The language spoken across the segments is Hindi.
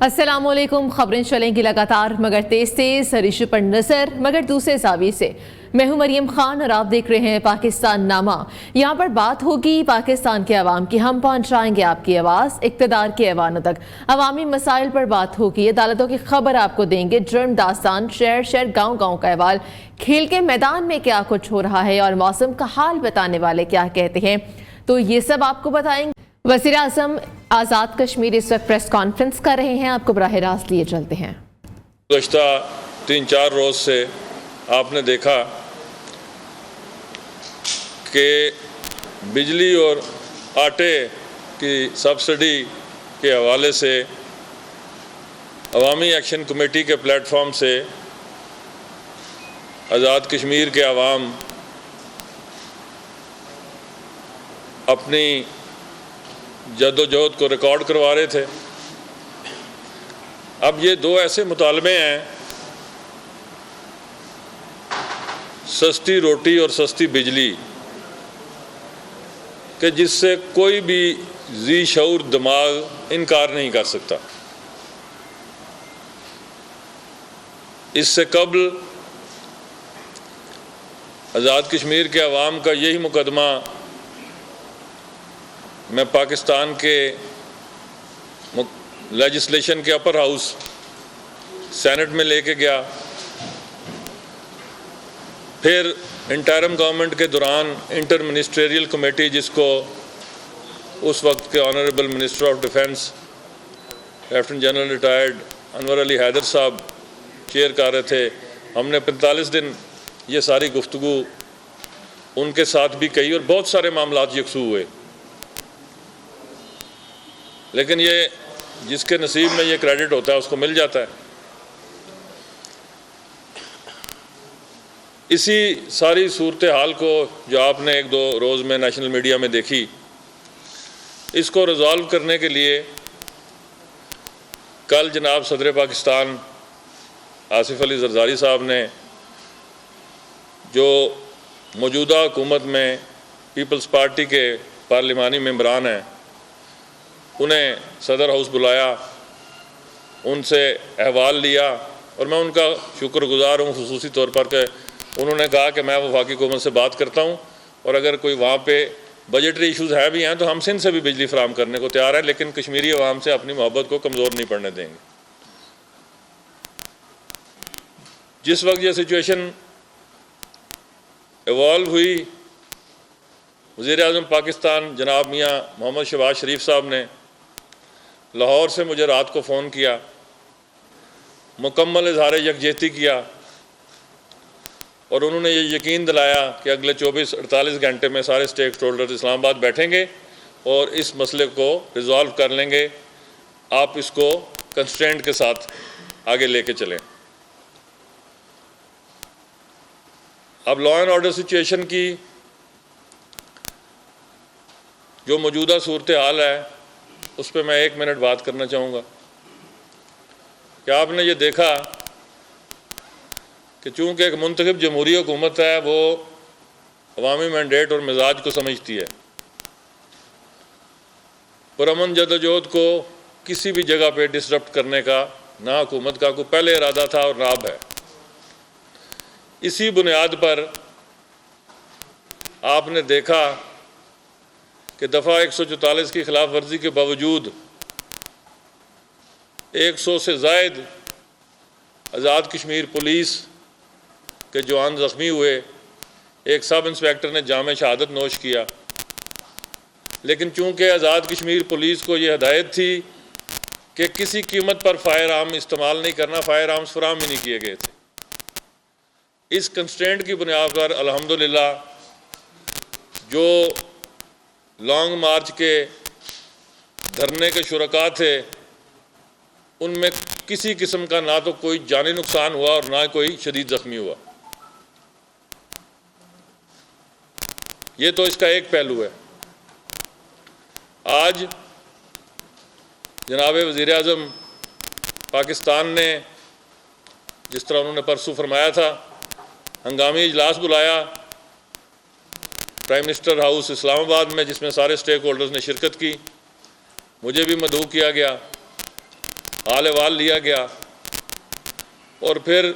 अस्सलामुअलैकुम। खबरें चलेंगी लगातार मगर तेज सरिश पर नजर मगर दूसरे जावी से। मैं हूं मरियम खान और आप देख रहे हैं पाकिस्तान नामा। यहाँ पर बात होगी पाकिस्तान के अवाम की। हम पहुंचाएंगे आपकी आवाज़ इक़्तिदार के ऐवानों तक। अवामी मसाइल पर बात होगी, अदालतों की खबर आपको देंगे, जुर्म दास्तान, शहर शहर गाँव गाँव का अहवाल, खेल के मैदान में क्या कुछ हो रहा है और मौसम का हाल बताने वाले क्या कहते हैं, तो ये सब आपको बताएंगे। वज़ीर आज़म आज़ाद कश्मीर इस वक्त प्रेस कॉन्फ्रेंस कर रहे हैं, आपको बराह रास्त लिए चलते हैं। गुज़श्ता 3-4 रोज़ से आपने देखा कि बिजली और आटे की सब्सिडी के हवाले से अवामी एक्शन कमेटी के प्लेटफॉर्म से आज़ाद कश्मीर के अवाम अपनी जद्दोजहद को रिकॉर्ड करवा रहे थे। अब ये दो ऐसे मुतालबे हैं, सस्ती रोटी और सस्ती बिजली, कि जिससे कोई भी जी शऊर दिमाग इनकार नहीं कर सकता। इससे कबल आज़ाद कश्मीर के अवाम का यही मुकदमा मैं पाकिस्तान के लेजिस्लेशन के अपर हाउस सेनेट में लेके गया। फिर इंटरिम गवर्नमेंट के दौरान इंटर मिनिस्ट्रियल कमेटी, जिसको उस वक्त के honourable minister of defence lieutenant general retired Anwar Ali Haider साहब चेयर कर रहे थे, हमने 45 दिन ये सारी गुफ्तगू उनके साथ भी कही और बहुत सारे मामलात यकसू हुए। लेकिन ये जिसके नसीब में ये क्रेडिट होता है उसको मिल जाता है। इसी सारी सूरत हाल को जो आपने 1-2 रोज़ में नेशनल मीडिया में देखी, इसको रिजॉल्व करने के लिए कल जनाब सदर पाकिस्तान आसिफ अली जरदारी साहब ने, जो मौजूदा हुकूमत में पीपल्स पार्टी के पार्लिमानी मेंबरान हैं, उन्हें सदर हाउस बुलाया, उनसे अहवाल लिया और मैं उनका शुक्रगुजार हूँ खुसूसी तौर पर कि उन्होंने कहा कि मैं वफाकी हुकूमत से बात करता हूँ और अगर कोई वहाँ पे बजटरी इशूज़ है भी हैं तो हम सिंध से भी बिजली फराम करने को तैयार हैं, लेकिन कश्मीरी अवाम से अपनी मोहब्बत को कमज़ोर नहीं पड़ने देंगे। जिस वक्त ये सिचुएशन इवॉल्व हुई, वज़ीर आज़म पाकिस्तान जनाब मियाँ मोहम्मद शहबाज शरीफ साहब ने लाहौर से मुझे रात को फ़ोन किया, मुकम्मल इज़हार यकजहती किया और उन्होंने ये यकीन दिलाया कि अगले 24-48 घंटे में सारे स्टेक होल्डर्स इस्लामाबाद बैठेंगे और इस मसले को रिजॉल्व कर लेंगे। आप इसको कंस्ट्रेंट के साथ आगे लेके चलें। अब लॉ एंड ऑर्डर सिचुएशन की जो मौजूदा सूरत हाल है उस पर मैं 1 मिनट बात करना चाहूँगा। क्या आपने ये देखा कि चूँकि एक मुंतखब जमहूरी हुकूमत है, वो अवामी मैंडेट और मिजाज को समझती है, पुरअमन जद्दोजहद को किसी भी जगह पे डिसरप्ट करने का ना हुकूमत का कोई पहले इरादा था और ना अब है। इसी बुनियाद पर आपने देखा कि दफ़ा 144 की खिलाफ वर्जी के बावजूद 100 से ज़ायद आज़ाद कश्मीर पुलिस के जवान ज़ख्मी हुए। एक सब इंस्पेक्टर ने जाम शहादत नोश किया, लेकिन चूँकि आज़ाद कश्मीर पुलिस को ये हदायत थी कि किसी कीमत पर फायर आर्म इस्तेमाल नहीं करना, फायर आर्म्स फराहम ही नहीं किए गए थे। इस कंस्ट्रेंट की बुनियाद पर अल्हम्दुलिल्लाह जो लॉन्ग मार्च के धरने के शुरका थे, उनमें किसी किस्म का ना तो कोई जानी नुकसान हुआ और ना कोई शदीद ज़ख्मी हुआ। ये तो इसका एक पहलू है। आज जनाब वज़ीर आज़म पाकिस्तान ने, जिस तरह उन्होंने परसों फरमाया था, हंगामी इजलास बुलाया प्राइम मिनिस्टर हाउस इस्लामाबाद में, जिसमें सारे स्टेक होल्डर्स ने शिरकत की। मुझे भी मदऊ किया गया हाल अहवाल लिया गया और फिर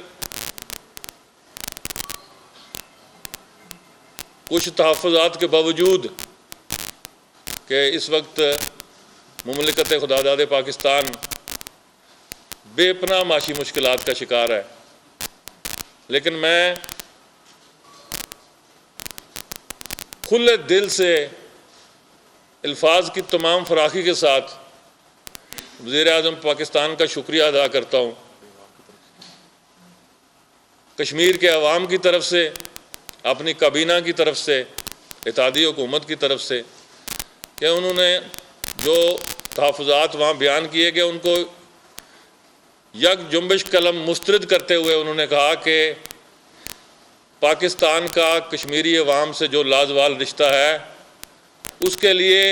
कुछ तहफ़्फ़ुज़ात के बावजूद कि इस वक्त मुमलिकत खुदादाद पाकिस्तान बेपनाह माशी मुश्किलात का शिकार है, लेकिन मैं खुले दिल से अल्फाज की तमाम फराखी के साथ वज़ीर-ए-आज़म पाकिस्तान का शुक्रिया अदा करता हूँ, कश्मीर के अवाम की तरफ से, अपनी काबीना की तरफ से, इत्तेहादी हुकूमत की तरफ से, कि उन्होंने जो तहफ़्फ़ुज़ात वहाँ बयान किए गए उनको यक जुम्बिश कलम मुस्तरद करते हुए उन्होंने कहा कि पाकिस्तान का कश्मीरी अवाम से जो लाज़वाल रिश्ता है उसके लिए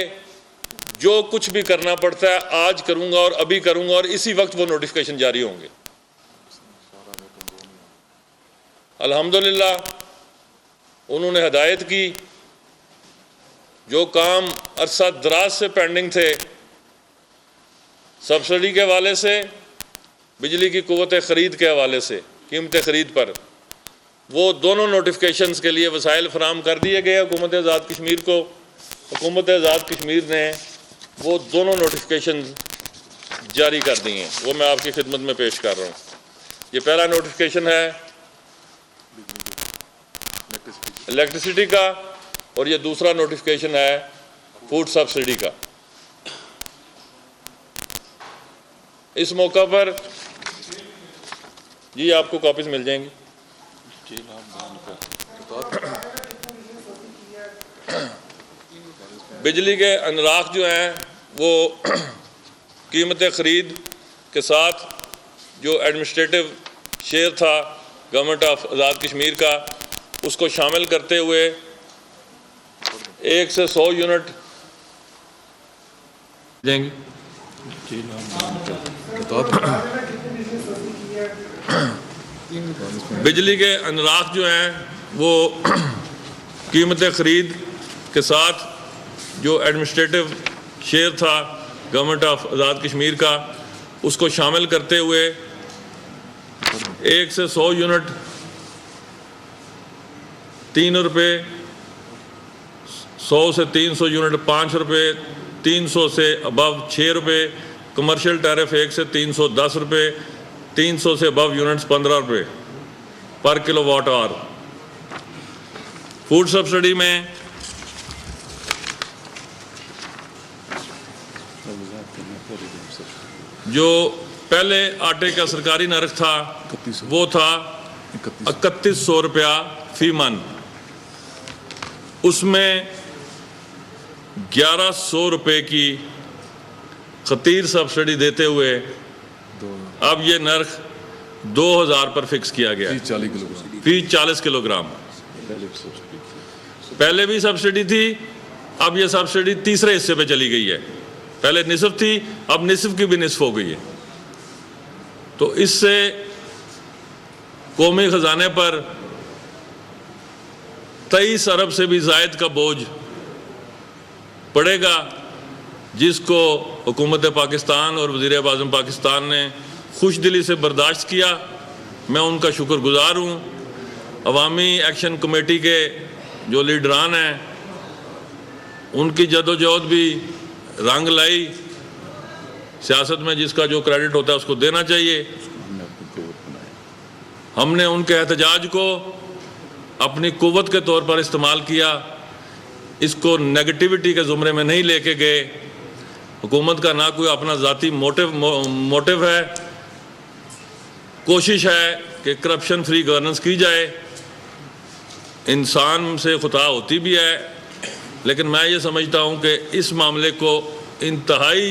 जो कुछ भी करना पड़ता है आज करूँगा और अभी करूँगा, और इसी वक्त वो नोटिफिकेशन जारी होंगे। अल्हम्दुलिल्लाह उन्होंने हदायत की, जो काम अरसा दराज से पेंडिंग थे, सब्सिडी के हवाले से, बिजली की कुव्वत ख़रीद के हवाले से, कीमत ख़रीद पर, वो दोनों नोटिफिकेशंस के लिए वसाइल फराम कर दिए गए हुकूमत आज़ाद कश्मीर को। हुकूमत आज़ाद कश्मीर ने वो दोनों नोटिफिकेशन जारी कर दिए हैं, वो मैं आपकी खिदमत में पेश कर रहा हूँ। ये पहला नोटिफिकेशन है इलेक्ट्रिसिटी का और ये दूसरा नोटिफिकेशन है फूड सब्सिडी का। इस मौका पर जी आपको कॉपीज मिल जाएंगी। बिजली के अनराख जो हैं वो कीमत ख़रीद के साथ जो एडमिनिस्ट्रेटिव शेयर था गवर्नमेंट ऑफ आज़ाद कश्मीर का, उसको शामिल करते हुए 1 से 100 यूनिट देंगे। बिजली के अनराख जो हैं वो कीमत ख़रीद के साथ जो एडमिनिस्ट्रेटिव शेयर था गवर्नमेंट ऑफ आज़ाद कश्मीर का, उसको शामिल करते हुए 1 से 100 यूनिट 3 रुपये, 100 से 300 यूनिट 5 रुपये, 300 से अबव 6 रुपये, कमर्शियल टैरिफ 1 से 310 रुपये, 300 से अबव यूनिट्स 15 रुपये पर किलोवाट आवर। फूड सब्सिडी में जो पहले आटे का सरकारी नर्ख था वो था 3100 रुपया फी मन, उसमें 1100 रुपये की खतीर सब्सिडी देते हुए अब ये नर्ख 2000 पर फिक्स किया गया फी 40 किलोग्राम। पहले भी सब्सिडी थी, अब ये सब्सिडी तीसरे हिस्से पे चली गई है। पहले निसफ थी, अब निसफ की भी निसफ हो गई है। तो इससे कौमी खजाने पर 23 अरब से भी ज़ायद का बोझ पड़ेगा, जिसको हुकूमत पाकिस्तान और वज़ीर-ए-आज़म पाकिस्तान ने खुश दिली से बर्दाश्त किया। मैं उनका शुक्रगुज़ार हूँ। अवामी एक्शन कमेटी के जो लीडरान हैं उनकी जदोजहद भी रंग लाई। सियासत में जिसका जो क्रेडिट होता है उसको देना चाहिए। हमने उनके एहतजाज को अपनी कुव्वत के तौर पर इस्तेमाल किया, इसको नेगेटिविटी के ज़ुमरे में नहीं लेके गए। हुकूमत का ना कोई अपना ज़ाती मोटिव है, कोशिश है कि करप्शन फ्री गवर्नेंस की जाए। इंसान से खुता होती भी है, लेकिन मैं ये समझता हूँ कि इस मामले को इंतहाई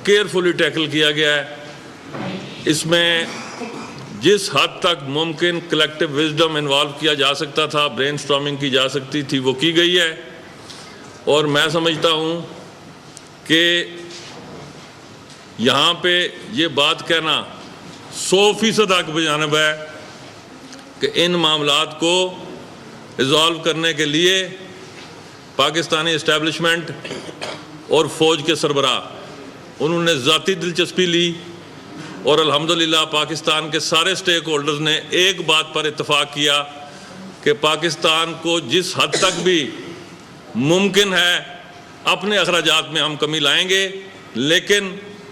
केयरफुली टैकल किया गया है। इसमें जिस हद तक मुमकिन कलेक्टिव विजडम इन्वॉल्व किया जा सकता था, ब्रेनस्टॉर्मिंग की जा सकती थी, वो की गई है। और मैं समझता हूँ कि यहाँ पे ये बात कहना 100% हक बजानिब है कि इन मामलात को रिजॉल्व करने के लिए पाकिस्तानी इस्टेब्लिशमेंट और फ़ौज के सरबराह उन्होंने ज़ाती दिलचस्पी ली और अल्हम्दुलिल्लाह पाकिस्तान के सारे स्टेक होल्डर्स ने एक बात पर इत्तफाक किया कि पाकिस्तान को जिस हद तक भी मुमकिन है अपने अखराजात में हम कमी लाएंगे, लेकिन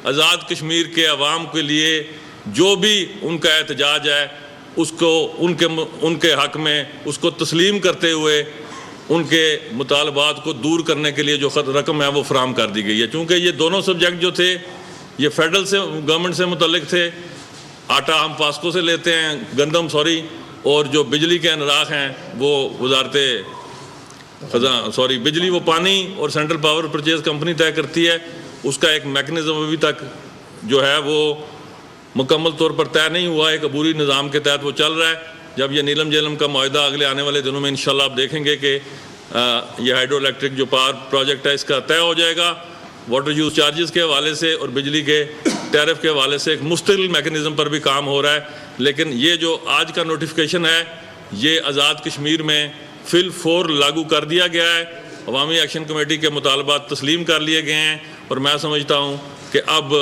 आज़ाद कश्मीर के अवाम के लिए जो भी उनका एहतजाज है उसको उनके हक़ में उसको तस्लीम करते हुए उनके मुतालबात को दूर करने के लिए जो रकम है वो फराम कर दी गई है। चूँकि ये दोनों सब्जेक्ट जो थे ये फेडरल से गवर्नमेंट से मुतल्लिक थे। आटा हम पास्को से लेते हैं, गंदम और जो बिजली के अनराख हैं वो वजारत बिजली वो पानी और सेंट्रल पावर परचेज कंपनी तय करती है। उसका एक मैकेनिज़्म अभी तक जो है वो मुकम्मल तौर पर तय नहीं हुआ, एक अबूरी निज़ाम के तहत वो चल रहा है। जब ये नीलम झेलम का मुआहदा अगले आने वाले दिनों में इंशाल्लाह आप देखेंगे कि ये हाइड्रो इलेक्ट्रिक जो पावर प्रोजेक्ट है इसका तय हो जाएगा। वाटर यूज़ चार्जेस के हवाले से और बिजली के टैरिफ के हवाले से एक मुस्तकिल मैकेनिज़्म पर भी काम हो रहा है। लेकिन ये जो आज का नोटिफिकेशन है ये आज़ाद कश्मीर में फिल फोर लागू कर दिया गया है। अवामी एक्शन कमेटी के मुतालबात तस्लीम कर लिए गए हैं और मैं समझता हूँ कि अब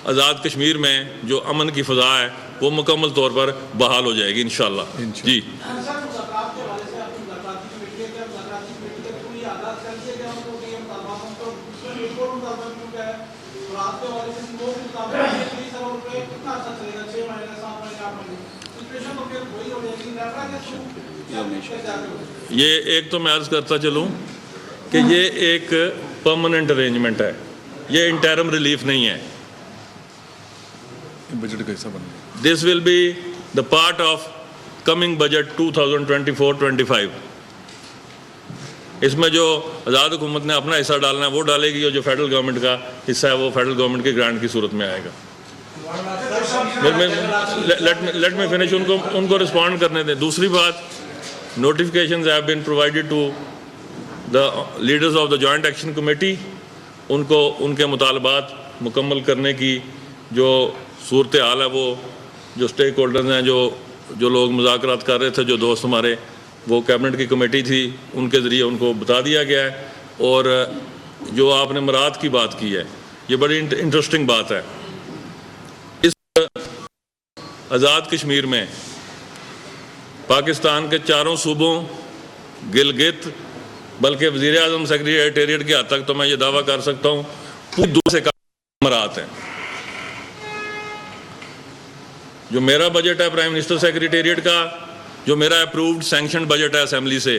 आज़ाद कश्मीर में जो अमन की फ़ज़ा है वो मुकम्मल तौर पर बहाल हो जाएगी इंशाल्लाह। जी ये एक तो मैं अर्ज़ करता चलूँ कि ये एक परमानेंट अरेंजमेंट है, ये इंटरम रिलीफ नहीं है। बजट कैसा बन गया? This will be the part of coming budget 2024-25। इसमें जो आज़ाद हुकूमत ने अपना हिस्सा डालना है वो डालेगी और जो फेडरल गवर्नमेंट का हिस्सा है वो फेडरल गवर्नमेंट के ग्रांट की सूरत में आएगा। लेट मी फिनिश, उनको रिस्पॉन्ड करने दें। दूसरी बात, notifications have been provided to the leaders of the joint action committee। उनको उनके मुतालबात मुकम्मल करने की जो सूरत हाल है वो जो स्टेक होल्डर्स हैं, जो लोग मुज़ाकरात कर रहे थे, जो दोस्त हमारे, वो कैबिनेट की कमेटी थी, उनके ज़रिए उनको बता दिया गया है। और जो आपने मराद की बात की है ये बड़ी इंटरेस्टिंग बात है। इस आज़ाद कश्मीर में पाकिस्तान के चारों सूबों गिलगित, बल्कि वज़ीर आज़म सेक्रेटेरिएट के हद तक तो मैं ये दावा कर सकता हूँ पूरी दूर से मरात हैं। जो मेरा बजट है प्राइम मिनिस्टर सेक्रेटेरिएट का, जो मेरा अप्रूव्ड सैंक्शन बजट है असेंबली से,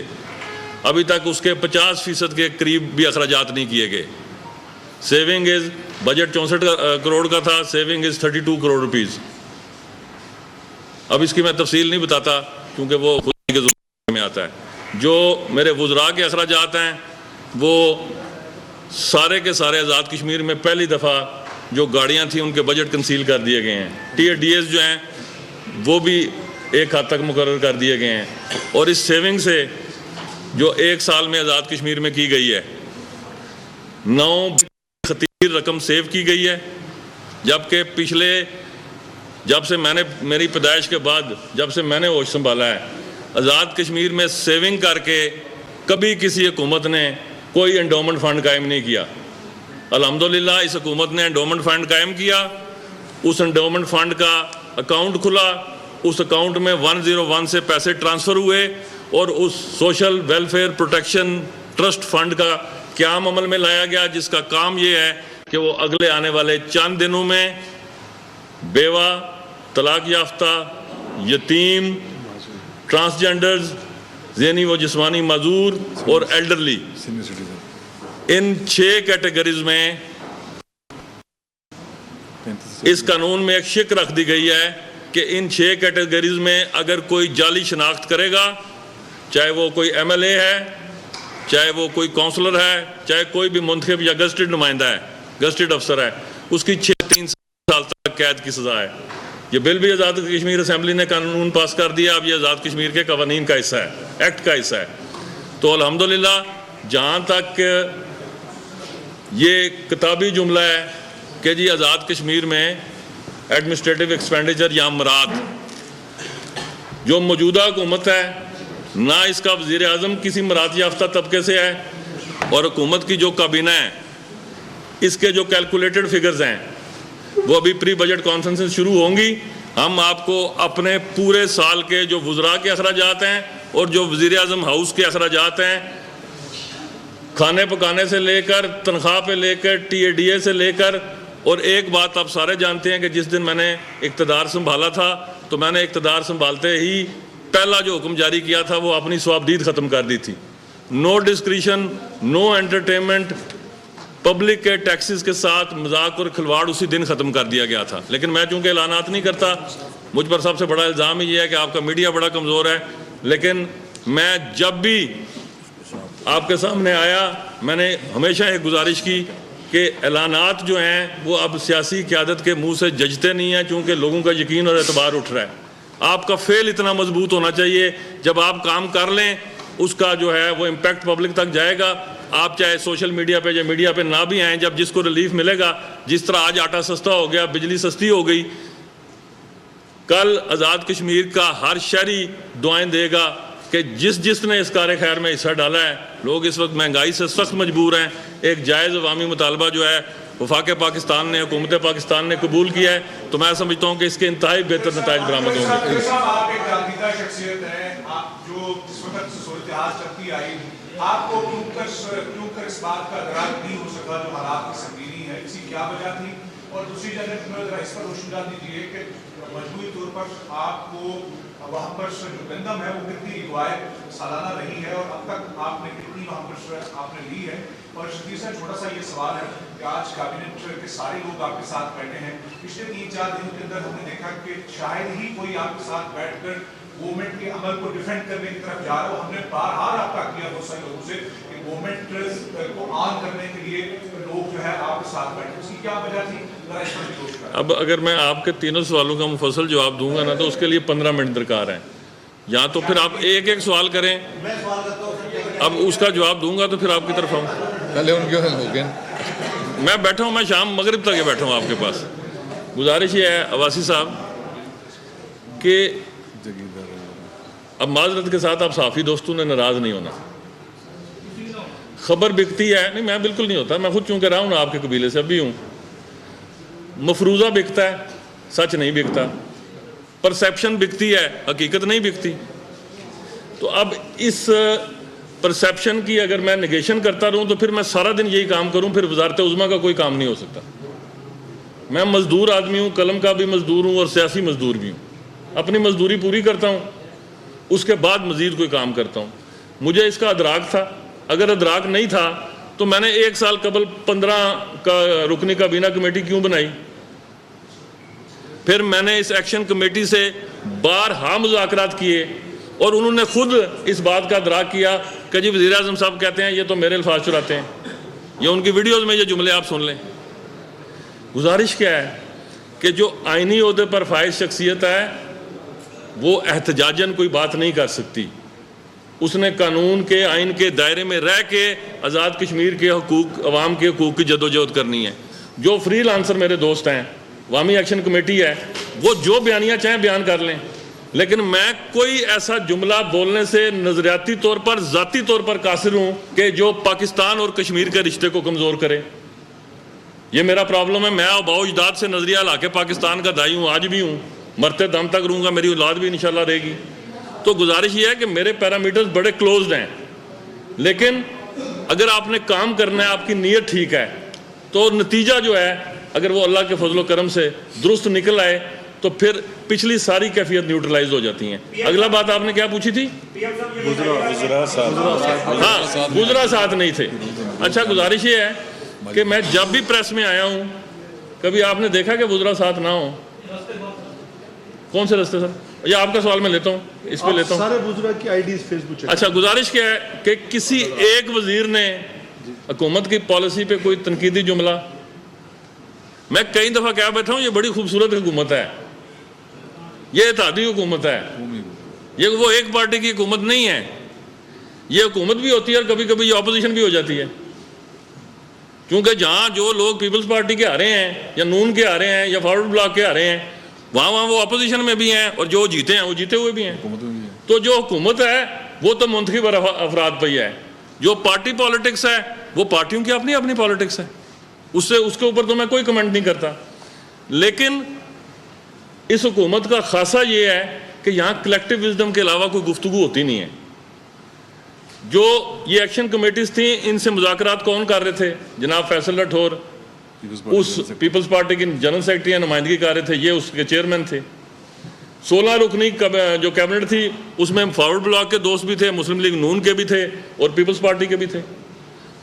अभी तक उसके 50% के करीब भी अखराजात नहीं किए गए। सेविंग इज़, बजट 64 करोड़ का था, सेविंग इज़ 32 करोड़ रुपीज़। अब इसकी मैं तफसील नहीं बताता क्योंकि वो खुद के ज़ुम्मे में आता है। जो मेरे वुज़रा के अखराजात हैं वो सारे के सारे आज़ाद कश्मीर में पहली दफ़ा जो गाड़ियाँ थी उनके बजट कंसील कर दिए गए हैं। TDS जो हैं वो भी एक हद तक मुकर्रर कर दिए गए हैं। और इस सेविंग से जो एक साल में आज़ाद कश्मीर में की गई है 9 खतीर रकम सेव की गई है, जबकि पिछले जब से मैंने मेरी पैदाइश के बाद जब से मैंने होश संभाला है आज़ाद कश्मीर में सेविंग करके कभी किसी हुकूमत ने कोई एंडोमेंट फ़ंड कायम नहीं किया। अल्हम्दुलिल्लाह इस हुकूमत ने एंडोमेंट फ़ंड कायम किया। उस एंडोमेंट फ़ंड का अकाउंट खुला, उस अकाउंट में 101 से पैसे ट्रांसफ़र हुए और उस social welfare protection trust fund का क़याम अमल में लाया गया, जिसका काम ये है कि वो अगले आने वाले चंद दिनों में बेवा, तलाक याफ्ता, यतीम, ट्रांसजेंडर्स, ज़हनी व जिस्मानी माजूर और एल्डरली, इन 6 कैटेगरीज में इस कानून में एक शिक रख दी गई है कि इन 6 कैटेगरीज में अगर कोई जाली शनाख्त करेगा, चाहे वो कोई MLA है, चाहे वो कोई काउंसलर है, चाहे कोई भी मुंतखब या गज़टेड नुमाइंदा है, गज़टेड अफसर है, उसकी 3 साल तक कैद की सज़ा है। ये बिल भी आज़ाद कश्मीर असेंबली ने कानून पास कर दिया। अब ये आज़ाद कश्मीर के कवानीन का हिस्सा है, एक्ट का हिस्सा है। तो अल्हम्दुलिल्लाह जहाँ तक ये किताबी जुमला है कि जी आज़ाद कश्मीर में एडमिनिस्ट्रेटिव एक्सपेंडिचर या अमरात, जो मौजूदा हुकूमत है ना इसका वज़ीर आज़म किसी मरात याफ्ता तबके से है और हुकूमत की जो काबीना है इसके जो कैलकुलेटेड फिगर्स हैं वो अभी प्री बजट कॉन्फ्रेंसेस शुरू होंगी। हम आपको अपने पूरे साल के जो वज़रा के अखराजात हैं और जो वज़ीर आज़म हाउस के अखराजात हैं, खाने पकाने से लेकर तनख्वाह पे लेकर TADA से लेकर, और एक बात आप सारे जानते हैं कि जिस दिन मैंने इक़्तिदार संभाला था तो मैंने इक़्तिदार संभालते ही पहला जो हुक्म जारी किया था वो अपनी स्वाबदीद ख़त्म कर दी थी। No discretion, no entertainment, public के टैक्सेस के साथ मजाक और खिलवाड़ उसी दिन ख़त्म कर दिया गया था। लेकिन मैं चूँकि ऐलानात नहीं करता, मुझ पर सबसे बड़ा इल्ज़ाम ही ये है कि आपका मीडिया बड़ा कमज़ोर है। लेकिन मैं जब भी आपके सामने आया, मैंने हमेशा एक गुजारिश की कि ऐलानात जो हैं वो अब सियासी क़यादत के मुंह से जजते नहीं हैं, चूँकि लोगों का यकीन और एतबार उठ रहा है। आपका फेल इतना मजबूत होना चाहिए, जब आप काम कर लें उसका जो है वो इम्पैक्ट पब्लिक तक जाएगा। आप चाहे सोशल मीडिया पे या मीडिया पे ना भी आएँ, जब जिसको रिलीफ मिलेगा, जिस तरह आज आटा सस्ता हो गया, बिजली सस्ती हो गई, कल आज़ाद कश्मीर का हर शहरी दुआएं देगा कि जिसने इस कार्य खैर में हिस्सा डाला है। लोग इस वक्त महंगाई से सख्त मजबूर हैं। एक जायज़ अवामी मुतालबा जो है वफाक पाकिस्तान ने, हुकूमत पाकिस्तान ने कबूल किया है, तो मैं समझता हूँ कि इसके इंतहाई बेहतर नताइज बरामद होंगे। आपको क्यों कर इस बात का दराज नहीं हो सका जो हालात की संगीनी है, इसकी क्या वजह थी? और दूसरी जगह इस पर रोशनी डाल दीजिए कि मजबूरी तौर पर आपको वहाँ पर जो गंदम है वो कितनी रिवायत सालाना रही है और अब तक आपने कितनी वहाँ पर आपने ली है? और तीसरा छोटा सा ये सवाल है कि आज कैबिनेट के सारे लोग आपके साथ बैठे हैं। पिछले 3-4 दिनों के अंदर हमने देखा कि शायद ही कोई आपके साथ बैठकर गवर्नमेंट के अमल को डिफेंड करने की तरफ जा रहा हो। हमने बारहा रब्ता किया बहुत सारे लोगों से कि गवर्नमेंट को ऑन करने के लिए लोग जो है आपके साथ बैठे, उसकी क्या वजह थी? अब अगर मैं आपके तीनों सवालों का मुफस्सल जवाब दूंगा ना तो उसके लिए 15 मिनट दरकार है, या तो फिर आप एक एक सवाल करें, अब उसका जवाब दूंगा तो फिर आपकी तरफ आऊँ। मैं बैठा हूँ, मैं शाम मगरिब तक बैठा हूँ आपके पास। गुजारिश ये है अवासी साहब कि अब माजरत के साथ आप साफ़ी दोस्तों ने नाराज़ नहीं होना। खबर बिकती है, नहीं मैं बिल्कुल नहीं होता, मैं खुद चूँकि रहा हूँ ना आपके कबीले से, अभी हूँ। मफरूज़ा बिकता है, सच नहीं बिकता। परसेप्शन बिकती है, हकीकत नहीं बिकती। तो अब इस परसेप्शन की अगर मैं निगेशन करता रहूँ तो फिर मैं सारा दिन यही काम करूँ, फिर वज़ारत उज़्मा का कोई काम नहीं हो सकता। मैं मज़दूर आदमी हूँ, कलम का भी मज़दूर हूँ और सियासी मज़दूर भी हूँ। अपनी मज़दूरी पूरी करता हूँ, उसके बाद मज़ीद कोई काम करता हूँ। मुझे इसका अदराक था, अगर अदराक नहीं था तो मैंने 1 साल कबल 15 का रुकनी काबीना कमेटी क्यों बनाई? फिर मैंने इस एक्शन कमेटी से बारहा मुज़ाकरात किए और उन्होंने खुद इस बात का अदराक किया कि जी वज़ीर आज़म साहब कहते हैं ये तो मेरे अल्फाज चुराते हैं, ये उनकी वीडियोज़ में ये जुमले आप सुन लें। गुजारिश क्या है कि जो आइनी ओहदे पर फाइज शख्सियत है वो एहतजाजन कोई बात नहीं कर सकती। उसने कानून के आइन के दायरे में रह के आज़ाद कश्मीर के हकूक़, अवाम के हकूक़ की जदोजहद करनी है। जो फ्री लांसर मेरे दोस्त हैं, अवामी एक्शन कमेटी है, वो जो बयानियाँ चाहें बयान कर लें, लेकिन मैं कोई ऐसा जुमला बोलने से नज़रियाती तौर पर, ज़ाती तौर पर कासिर हूँ कि जो पाकिस्तान और कश्मीर के रिश्ते को कमज़ोर करे। ये मेरा प्रॉब्लम है। मैं बाओ-इजदाद से नज़रिया ला के पाकिस्तान का दाई हूँ, आज भी हूँ, मरते दम तक रहूँगा, मेरी औलाद भी इंशाल्लाह रहेगी। तो गुजारिश ये है कि मेरे पैरामीटर्स बड़े क्लोज्ड हैं, लेकिन अगर आपने काम करना है, आपकी नीयत ठीक है, तो नतीजा जो है अगर वो अल्लाह के फजलो करम से दुरुस्त निकल आए तो फिर पिछली सारी कैफियत न्यूट्रलाइज हो जाती हैं। अगला बात आपने क्या पूछी थी? हाँ, गुजरा साथ नहीं थे। अच्छा, गुजारिश ये है कि मैं जब भी प्रेस में आया हूँ, कभी आपने देखा कि गुजरा साथ ना हो? कौन से रास्ते सर? या आपका सवाल मैं लेता हूँ, इस पे लेता हूँ। सारे बुजुर्ग की आईडीज फेसबुक चेक। अच्छा, गुजारिश क्या है कि किसी एक वजीर ने हुकूमत की पॉलिसी पे कोई तनकीदी जुमला, मैं कई दफ़ा कह बैठा हूँ ये बड़ी खूबसूरत हुकूमत है, ये इत्तेहादी हुकूमत है, ये वो एक पार्टी की हुकूमत नहीं है। ये हुकूमत भी होती है और कभी कभी ये ऑपोजिशन भी हो जाती है, क्योंकि जहाँ जो लोग पीपल्स पार्टी के आ रहे हैं या नून के आ रहे हैं या फॉरवर्ड ब्लॉक के आ रहे हैं, वहाँ वो अपोजिशन में भी हैं और जो जीते हैं वो जीते हुए भी हैं। तो जो हुकूमत है वो तो मुंतखब अफराद पर ही है। जो पार्टी पॉलिटिक्स है वो पार्टियों की अपनी अपनी पॉलिटिक्स है, उससे उसके ऊपर तो मैं कोई कमेंट नहीं करता। लेकिन इस हुकूमत का खासा ये है कि यहाँ कलेक्टिव विजडम के अलावा कोई गुफ्तगू होती नहीं है। जो ये एक्शन कमेटीज थी, इनसे मुज़ाकरात कौन कर रहे थे? जनाब फैसल राठौर उस पीपल्स पार्टी के जनरल सेक्रेटरी या नुमाइंदगी कर रहे थे, ये उसके चेयरमैन थे। 16 रुकनी जो कैबिनेट थी उसमें फॉरवर्ड ब्लॉक के दोस्त भी थे, मुस्लिम लीग नून के भी थे और पीपल्स पार्टी के भी थे।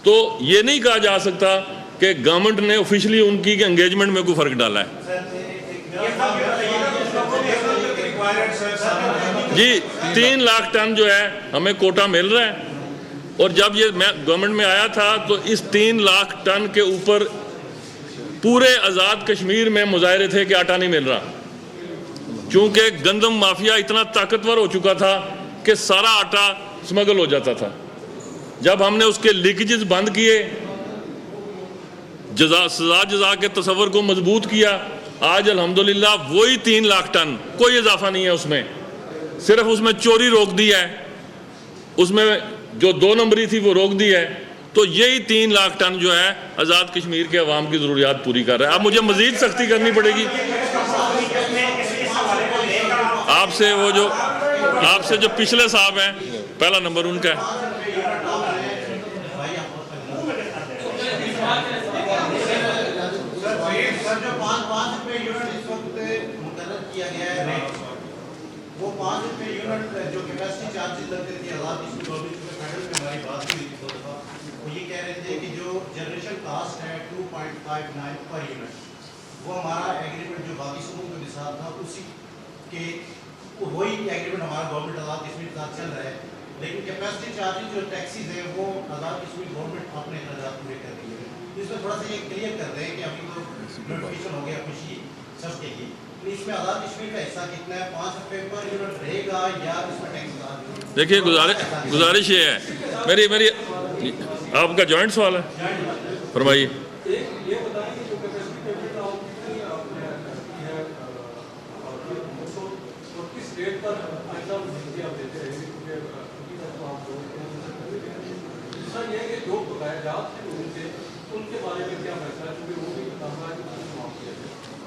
तो ये नहीं कहा जा सकता कि गवर्नमेंट ने ऑफिशियली उनकी एंगेजमेंट में कोई फ़र्क डाला है। जी 3 लाख टन जो है हमें कोटा मिल रहा है, और जब ये गवर्नमेंट में आया था तो इस 3 लाख टन के ऊपर पूरे आज़ाद कश्मीर में मुजाहरे थे कि आटा नहीं मिल रहा, क्योंकि गंदम माफिया इतना ताकतवर हो चुका था कि सारा आटा स्मगल हो जाता था। जब हमने उसके लीकेजेस बंद किए, सजा जजा के तस्वर को मजबूत किया, आज अल्हम्दुलिल्लाह वही 3 लाख टन, कोई इजाफा नहीं है उसमें, सिर्फ उसमें चोरी रोक दी है, उसमें जो 2 नंबरी थी वो रोक दी है। तो यही 3 लाख टन जो है आज़ाद कश्मीर के अवाम की ज़रूरियात पूरी कर रहा है। अब मुझे मज़ीद सख्ती करनी पड़ेगी। आपसे जो पिछले साहब हैं, पहला नंबर उनका है। वो 5 रुपये यूनिट जो कैपेसिटी चार्जेस लगते थे आज़ाद कश्मीर गवर्नमेंट में फेडरल में हमारी बात हुई थी, वो ये कह रहे थे कि जो जनरेशन कास्ट है 2.59 पर यूनिट, वो हमारा एग्रीमेंट जो बाकी सूबों के साथ था उसी के वही एग्रीमेंट हमारा गवर्नमेंट आज़ाद कश्मीर के साथ चल रहा है। लेकिन कैपेसिटी चार्जेस जो टैक्सीज है वो आज़ाद कश्मीर गवर्नमेंट अपने अखराजात पूरे कर रही है। इसमें थोड़ा सा ये क्लियर कर रहे हैं कि अभी तो नोटिफिकेशन हो गया खुशी सबके लिए, इसमें आज़ाद कश्मीर का हिस्सा कितना है? 5 रुपये पर यूनिट रहेगा या इसमें टैक्स? देखिए गुजारिश ये है मेरी आपका जॉइंट सवाल है, फरमाइए।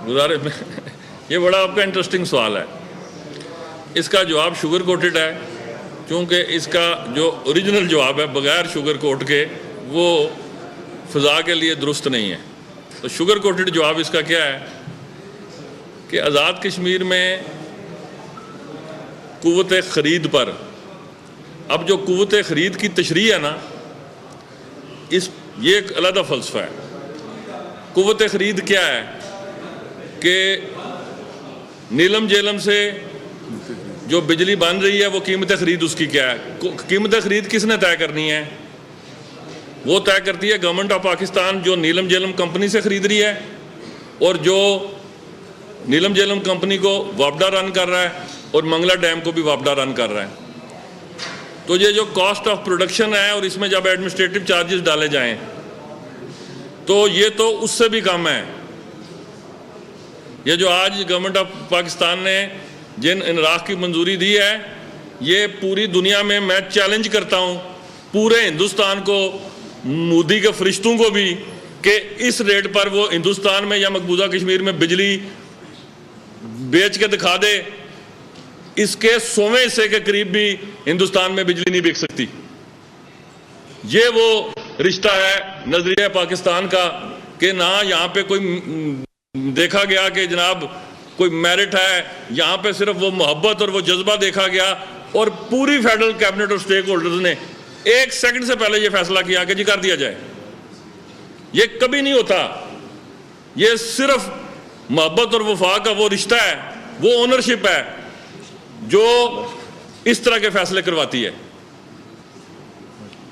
गुजारिश में ये बड़ा आपका इंटरेस्टिंग सवाल है। इसका जवाब शुगर कोटेड है, क्योंकि इसका जो ओरिजिनल जवाब है बगैर शुगर कोट के वो फ़ज़ा के लिए दुरुस्त नहीं है। तो शुगर कोटेड जवाब इसका क्या है कि आज़ाद कश्मीर में कुव्वत ख़रीद पर, अब जो कुव्वत ख़रीद की तशरीह है ना, ये एक अलग फ़लसफ़ा है। कुव्वत ख़रीद क्या है कि नीलम जेलम से जो बिजली बन रही है वो कीमत ख़रीद उसकी क्या है? कीमत ख़रीद किसने तय करनी है? वो तय करती है गवर्नमेंट ऑफ पाकिस्तान, जो नीलम जेलम कंपनी से ख़रीद रही है और जो नीलम जेलम कंपनी को वापडा रन कर रहा है और मंगला डैम को भी वापडा रन कर रहा है। तो ये जो कॉस्ट ऑफ प्रोडक्शन है और इसमें जब एडमिनिस्ट्रेटिव चार्जेस डाले जाएं तो ये तो उससे भी कम है। ये जो आज गवर्नमेंट ऑफ पाकिस्तान ने जिन इनराख की मंजूरी दी है, ये पूरी दुनिया में मैं चैलेंज करता हूँ पूरे हिंदुस्तान को, मोदी के फरिश्तों को भी, कि इस रेट पर वो हिंदुस्तान में या मकबूजा कश्मीर में बिजली बेच के दिखा दे। इसके 100वें हिस्से के करीब भी हिंदुस्तान में बिजली नहीं बिक सकती। ये वो रिश्ता है नजरिया पाकिस्तान का कि ना यहाँ पे कोई देखा गया कि जनाब कोई मेरिट है, यहाँ पे सिर्फ वो मोहब्बत और वो जज्बा देखा गया। और पूरी फेडरल कैबिनेट और स्टेक होल्डर्स ने 1 सेकंड से पहले ये फैसला किया कि जी कर दिया जाए। ये कभी नहीं होता। ये सिर्फ मोहब्बत और वफा का वो रिश्ता है, वो ओनरशिप है जो इस तरह के फैसले करवाती है।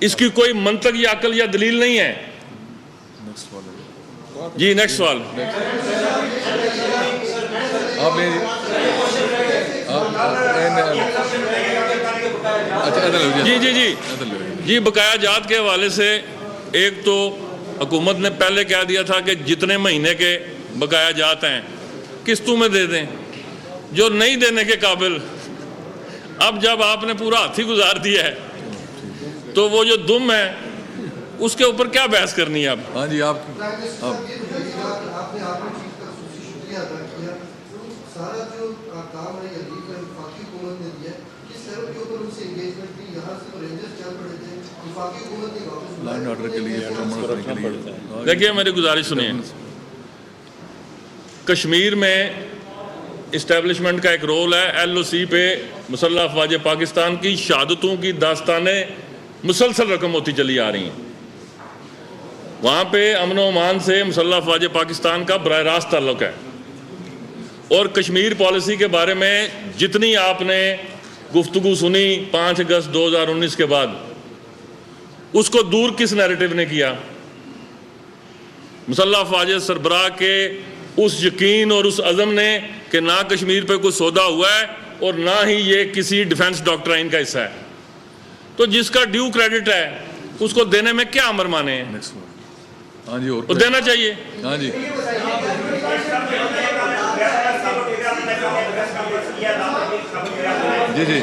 इसकी कोई मंतक या अकल या दलील नहीं है। जी नेक्स्ट सवाल। जी बकाया जात के हवाले से एक तो हुकूमत ने पहले कह दिया था कि जितने महीने के बकाया जात हैं किस्तों में दे दें, जो नहीं देने के काबिल। अब जब आपने पूरा हाथी गुजार दिया है तो वो जो दुम है उसके ऊपर क्या बहस करनी है अब? हाँ जी, आप क्या अदा किया, सारा जो काम है रिलीफ है वफाकी हुकूमत ने दिया, किस लेवल के ऊपर उनसे एंगेजमेंट थी, यहाँ से रेंजर्स चल पड़े थे, वफाकी हुकूमत ने वापस लैंड ऑर्डर के लिए देखिए मेरी गुजारिश सुनिए, कश्मीर में इस्टेब्लिशमेंट का एक रोल है। LOC पे मुसल्लह अफवाज पाकिस्तान की शहादतों की दास्तानें मुसलसल रकम होती चली आ रही हैं। वहाँ पे अमन व अमान से मुसल्लह अफवाज पाकिस्तान का बराह रास्त ताल्लुक है। और कश्मीर पॉलिसी के बारे में जितनी आपने गुफ्तगू सुनी 5 अगस्त 2019 के बाद, उसको दूर किस नैरेटिव ने किया? मुसल्लह अफवाज सरबराह के उस यकीन और उस अज़म ने कि ना कश्मीर पे कोई सौदा हुआ है और ना ही ये किसी डिफेंस डॉक्ट्राइन का हिस्सा है। तो जिसका ड्यू क्रेडिट है उसको देने में क्या अमर माने हैं? हाँ जी, और तो देना चाहिए। हाँ जी, जी जी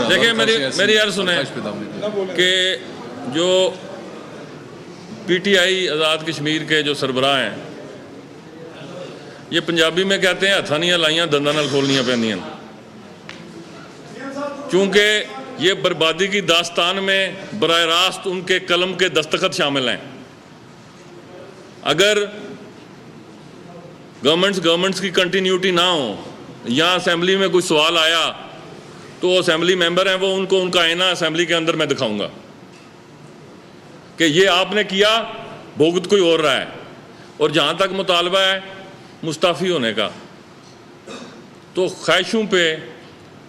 देखिए मेरी यार सुने कि जो PTI आज़ाद कश्मीर के जो सरबराह हैं, ये पंजाबी में कहते हैं हथा नहीं लाइयां दंदा नाल खोलनियां पैंदियां, क्योंकि ये बर्बादी की दास्तान में बराह रास्त उनके कलम के दस्तखत शामिल हैं। अगर गवर्नमेंट्स की कंटिन्यूटी ना हो, या असेंबली में कोई सवाल आया तो असेंबली मेंबर हैं वो उनको उनका आईना असेंबली के अंदर मैं दिखाऊंगा कि ये आपने किया, भुगत कोई और रहा है। और जहाँ तक मुतालबा है मुस्ताफ़ी होने का, तो ख्वाहिशों पे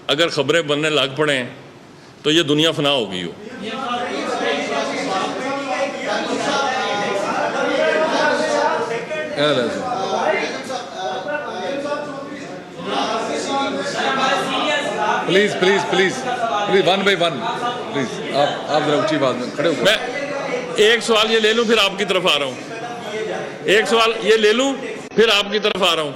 अगर ख़बरें बनने लग पड़े तो ये दुनिया फना होगी। हो please please please please one by one please, आप जरा ऊंची बात में खड़े हो। मैं एक सवाल ये ले लूं फिर आपकी तरफ आ रहा हूं। एक सवाल ये ले लूं फिर आपकी तरफ आ रहा हूं।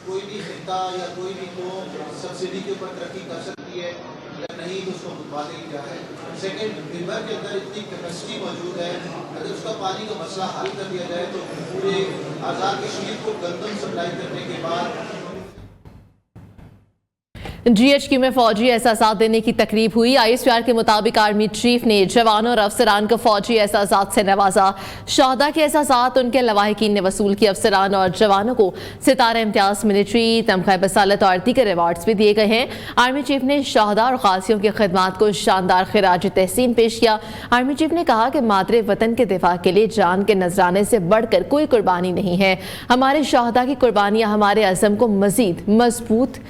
कोई भी खिता या कोई भी कौम सब्सिडी के ऊपर तरक्की कर सकती है या नहीं, तो उसको मुतबादिल क्या है। सेकेंड, रिवर के अंदर इतनी कैपेसिटी मौजूद है, अगर उसका पानी का मसला हल कर दिया जाए तो पूरे आज़ाद कश्मीर को गंदम सप्लाई करने के बाद GHQ में फौजी एहसासात देने की तकरीब हुई। ISPR के मुताबिक आर्मी चीफ ने जवानों और अफसरान को फौजी एहसासात से नवाजा। शहदा के एहसासात उनके लवाहिकीन ने वसूल किए। अफसरान और जवानों को सितारा इम्तियाज, मिलिट्री, तमगा बसालत और दीगर रिवार्ड्स भी दिए गए हैं। आर्मी चीफ ने शहदा और गाजियों की खिदमात को शानदार खिराज तहसीन पेश किया। आर्मी चीफ ने कहा कि मादरे वतन के दिफा के लिए जान के नजराने से बढ़कर कोई कुर्बानी नहीं है। हमारे शहदा की कुर्बानियां हमारे अज़म को मजीद मजबूत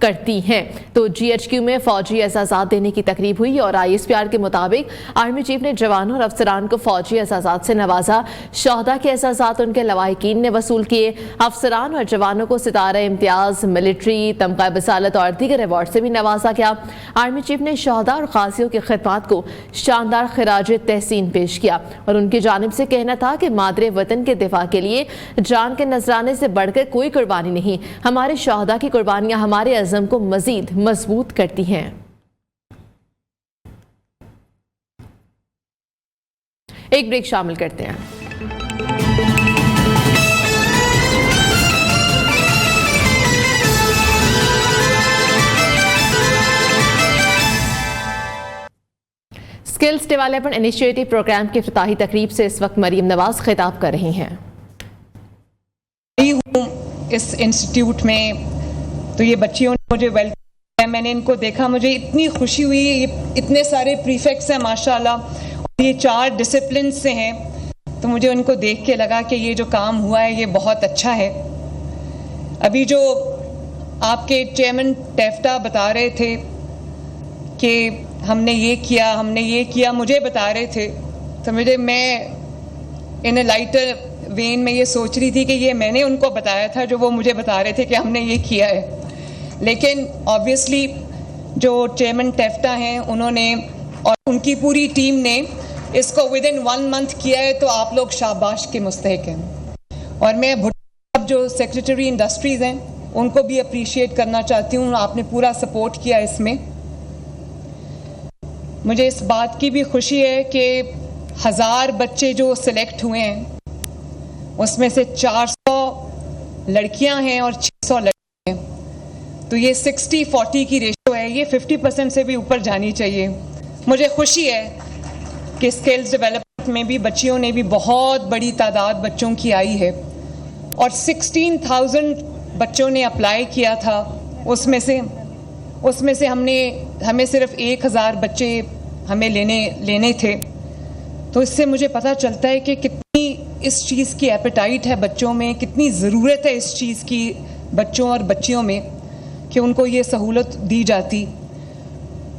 करती हैं। तो GHQ में फौजी एहसासात देने की तकरीब हुई और ISPR के मुताबिक आर्मी चीफ ने जवानों और अफसरान को फौजी एहसासात से नवाजा। शहदा के एहसासात उनके लवाहिकीन ने वसूल किए। अफसरान और जवानों को सितारा इम्तियाज, मिलिट्री, तमगा बसालत और दीगर अवार्ड से भी नवाजा गया। आर्मी चीफ ने शहदा और गाजियों की खिदमात को शानदार खिराज तहसीन पेश किया और उनकी जानिब से कहना था कि मादरे वतन के दिफा के लिए जान के नजराने से बढ़कर कोई कुर्बानी नहीं। हमारे शहदा की कुर्बानियां हमारे अज़म को मजीद मजबूत करती हैं। एक ब्रेक शामिल करते हैं। स्किल्स डेवलपमेंट इनिशिएटिव प्रोग्राम की इफ्तिताही तकरीब से इस वक्त मरियम नवाज खिताब कर रही हैं। इस इंस्टीट्यूट में तो ये बच्चियों ने मुझे वेलकम किया, मैंने इनको देखा, मुझे इतनी खुशी हुई। ये इतने सारे प्रीफेक्ट्स हैं माशाल्लाह, और ये 4 डिसिप्लिन से हैं, तो मुझे उनको देख के लगा कि ये जो काम हुआ है ये बहुत अच्छा है। अभी जो आपके चेयरमैन टेफ्टा बता रहे थे कि हमने ये किया, मुझे बता रहे थे, तो मैं इन लाइटर वेन में ये सोच रही थी कि ये मैंने उनको बताया था जो वो मुझे बता रहे थे कि हमने ये किया है। लेकिन ऑब्वियसली जो चेयरमैन टेफ्टा हैं उन्होंने और उनकी पूरी टीम ने इसको विद इन 1 मंथ किया है, तो आप लोग शाबाश के मुस्तहिक हैं। और मैं भुट्टो जो सेक्रेटरी इंडस्ट्रीज़ हैं उनको भी अप्रिशिएट करना चाहती हूँ, आपने पूरा सपोर्ट किया इसमें। मुझे इस बात की भी खुशी है कि 1000 बच्चे जो सिलेक्ट हुए हैं उसमें से 400 लड़कियां हैं और 600 लड़के हैं, तो ये 60-40 की रेशो है, ये 50% से भी ऊपर जानी चाहिए। मुझे खुशी है कि स्किल्स डेवलपमेंट में भी बच्चियों ने भी बहुत बड़ी तादाद बच्चों की आई है और 16,000 बच्चों ने अप्लाई किया था, उसमें से हमें सिर्फ 1000 बच्चे हमें लेने थे। तो इससे मुझे पता चलता है कि कितनी इस चीज़ की एपेटाइट है बच्चों में, कितनी ज़रूरत है इस चीज़ की बच्चों और बच्चियों में कि उनको ये सहूलत दी जाती।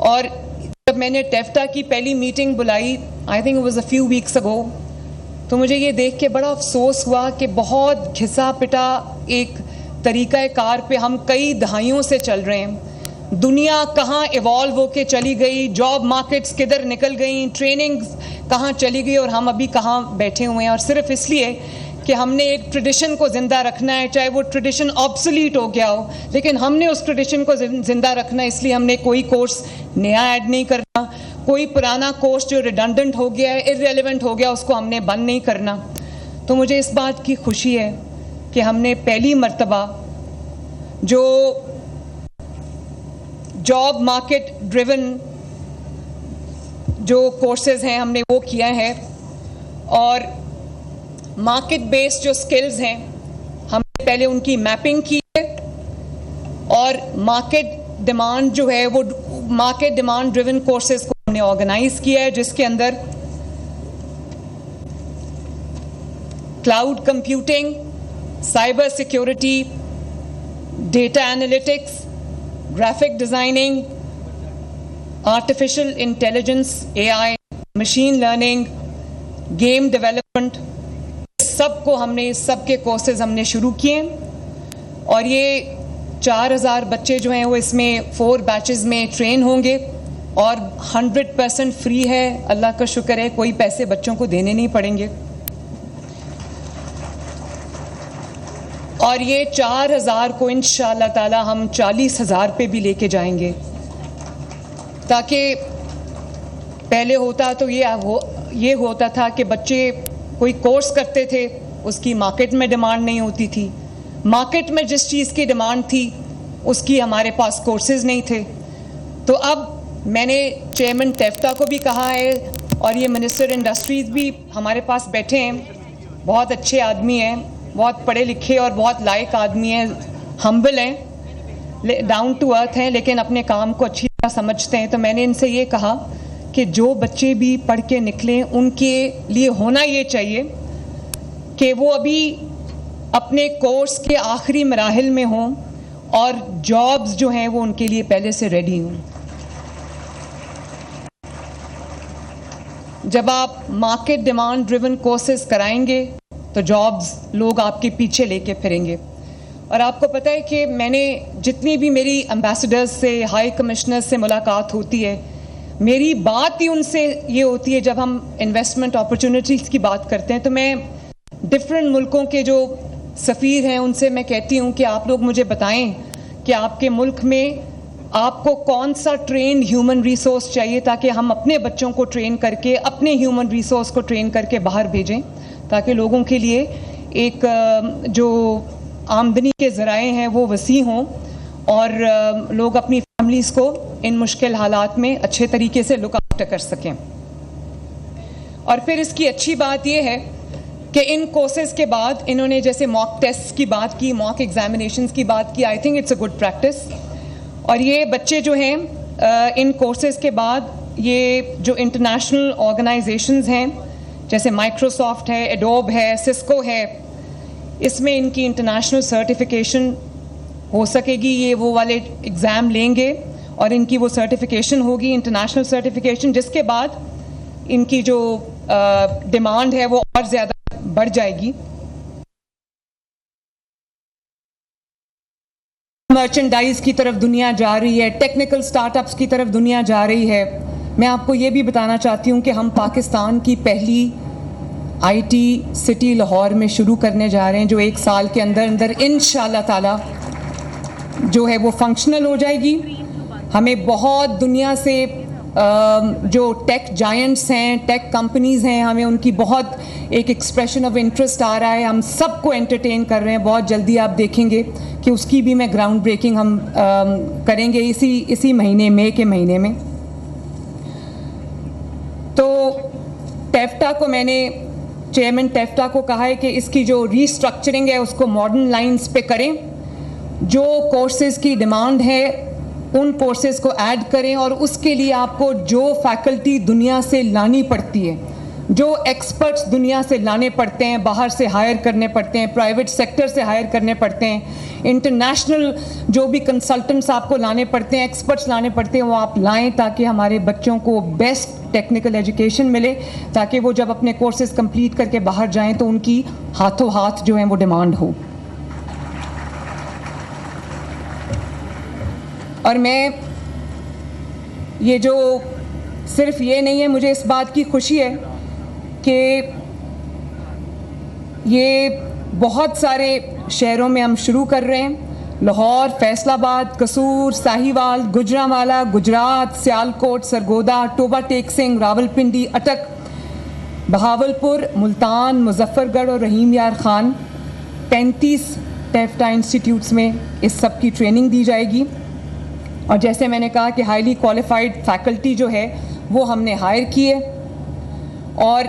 और जब मैंने टेफ्टा की पहली मीटिंग बुलाई, I think it was a few weeks ago, तो मुझे ये देख के बड़ा अफसोस हुआ कि बहुत घिसा पिटा एक तरीक़ा कार पे हम कई दहाइयों से चल रहे हैं। दुनिया कहाँ इवॉल्व होके चली गई, जॉब मार्केट्स किधर निकल गई, ट्रेनिंग कहाँ चली गई और हम अभी कहाँ बैठे हुए हैं। और सिर्फ इसलिए कि हमने एक ट्रेडिशन को ज़िंदा रखना है, चाहे वो ट्रेडिशन ऑब्सोलीट हो गया हो, लेकिन हमने उस ट्रेडिशन को ज़िंदा रखना है, इसलिए हमने कोई कोर्स नया ऐड नहीं करना, कोई पुराना कोर्स जो रिडंडेंट हो गया है, इररेलेवेंट हो गया, उसको हमने बंद नहीं करना। तो मुझे इस बात की खुशी है कि हमने पहली मर्तबा जो जॉब मार्केट ड्रिवन जो कोर्सेज हैं हमने वो किया है और मार्केट बेस्ड जो स्किल्स हैं हमने पहले उनकी मैपिंग की है और मार्केट डिमांड जो है वो मार्केट डिमांड ड्रिवन कोर्सेज को हमने ऑर्गेनाइज किया है, जिसके अंदर cloud computing, cyber security, data analytics, graphic designing, artificial intelligence AI, machine learning, game development, सबको हमने सबके कोर्सेज हमने शुरू किए और ये 4000 बच्चे जो हैं वो इसमें 4 बैचेस में ट्रेन होंगे और 100% फ्री है। अल्लाह का शुक्र है, कोई पैसे बच्चों को देने नहीं पड़ेंगे। और ये 4000 को इंशाअल्लाह ताला हम 40,000 पे भी लेके जाएंगे, ताकि पहले होता तो ये होता था कि बच्चे कोई कोर्स करते थे, उसकी मार्केट में डिमांड नहीं होती थी, मार्केट में जिस चीज़ की डिमांड थी उसकी हमारे पास कोर्सेज नहीं थे। तो अब मैंने चेयरमैन टेफ्टा को भी कहा है और ये मिनिस्टर इंडस्ट्रीज़ भी हमारे पास बैठे हैं, बहुत अच्छे आदमी हैं, बहुत पढ़े लिखे और बहुत लायक आदमी हैं, हम्बल हैं, डाउन टू अर्थ हैं, लेकिन अपने काम को अच्छी तरह समझते हैं। तो मैंने इनसे ये कहा कि जो बच्चे भी पढ़ के निकलें उनके लिए होना ये चाहिए कि वो अभी अपने कोर्स के आखिरी मराहिल में हों और जॉब्स जो हैं वो उनके लिए पहले से रेडी हों। जब आप मार्केट डिमांड ड्रिवन कोर्सेज कराएंगे तो जॉब्स लोग आपके पीछे लेके फिरेंगे। और आपको पता है कि मैंने जितनी भी मेरी एम्बेसडर्स से, हाई कमिश्नर्स से मुलाकात होती है, मेरी बात ही उनसे ये होती है, जब हम इन्वेस्टमेंट अपॉर्चुनिटीज़ की बात करते हैं तो मैं डिफरेंट मुल्कों के जो सफ़ीर हैं उनसे मैं कहती हूँ कि आप लोग मुझे बताएं कि आपके मुल्क में आपको कौन सा ट्रेन ह्यूमन रिसोर्स चाहिए, ताकि हम अपने बच्चों को ट्रेन करके, अपने ह्यूमन रिसोर्स को ट्रेन करके बाहर भेजें, ताकि लोगों के लिए एक जो आमदनी के ज़राए हैं वो वसी हों और लोग अपनी फैमिलीज़ को इन मुश्किल हालात में अच्छे तरीके से लुक आफ्टर कर सकें। और फिर इसकी अच्छी बात यह है कि इन कोर्सेज़ के बाद इन्होंने जैसे मॉक टेस्ट की बात की, मॉक एग्जामिनेशंस की बात की, I think it's a good practice. और ये बच्चे जो हैं इन कोर्सेज़ के बाद ये जो इंटरनेशनल ऑर्गेनाइजेशंस हैं जैसे माइक्रोसॉफ्ट है, एडोब है, सिस्को है, इसमें इनकी इंटरनेशनल सर्टिफिकेशन हो सकेगी। ये वो वाले एग्ज़ाम लेंगे और इनकी वो सर्टिफिकेशन होगी, इंटरनेशनल सर्टिफिकेशन, जिसके बाद इनकी जो डिमांड है वो और ज़्यादा बढ़ जाएगी। मर्चेंडाइज की तरफ दुनिया जा रही है, टेक्निकल स्टार्टअप्स की तरफ दुनिया जा रही है। मैं आपको ये भी बताना चाहती हूँ कि हम पाकिस्तान की पहली IT सिटी लाहौर में शुरू करने जा रहे हैं, जो 1 साल के अंदर अंदर इंशाअल्लाह ताला जो है वो फंक्शनल हो जाएगी। हमें बहुत दुनिया से जो टेक जायंट्स हैं, टेक कंपनीज़ हैं, हमें उनकी बहुत एक एक्सप्रेशन ऑफ इंटरेस्ट आ रहा है। हम सबको एंटरटेन कर रहे हैं। बहुत जल्दी आप देखेंगे कि उसकी भी मैं ग्राउंड ब्रेकिंग हम करेंगे इसी महीने, मई के महीने में। तो टेफ्टा को मैंने, चेयरमैन टेफ्टा को कहा है कि इसकी जो रीस्ट्रक्चरिंग है उसको मॉडर्न लाइंस पे करें। जो कोर्सेज़ की डिमांड है उन कोर्सेज़ को ऐड करें, और उसके लिए आपको जो फैकल्टी दुनिया से लानी पड़ती है, जो एक्सपर्ट्स दुनिया से लाने पड़ते हैं, बाहर से हायर करने पड़ते हैं, प्राइवेट सेक्टर से हायर करने पड़ते हैं, इंटरनेशनल जो भी कंसल्टेंट्स आपको लाने पड़ते हैं, एक्सपर्ट्स लाने पड़ते हैं, वो आप लाएं ताकि हमारे बच्चों को बेस्ट टेक्निकल एजुकेशन मिले, ताकि वो जब अपने कोर्सेज़ कंप्लीट करके बाहर जाएं तो उनकी हाथों हाथ जो है वो डिमांड हो। और मैं ये जो सिर्फ ये नहीं है, मुझे इस बात की खुशी है कि ये बहुत सारे शहरों में हम शुरू कर रहे हैं। लाहौर, फैसलाबाद, कसूर, साहिवाल, गुजरांवाला, गुजरात, सियालकोट, सरगोदा, टोबा टेक सिंह, रावलपिंडी, अटक, बहावलपुर, मुल्तान, मुजफ्फरगढ़ और रहीम यार खान, 35 टेफ्टा इंस्टीट्यूट्स में इस सब की ट्रेनिंग दी जाएगी। और जैसे मैंने कहा कि हाईली क्वालिफाइड फैकल्टी जो है वो हमने हायर की है। और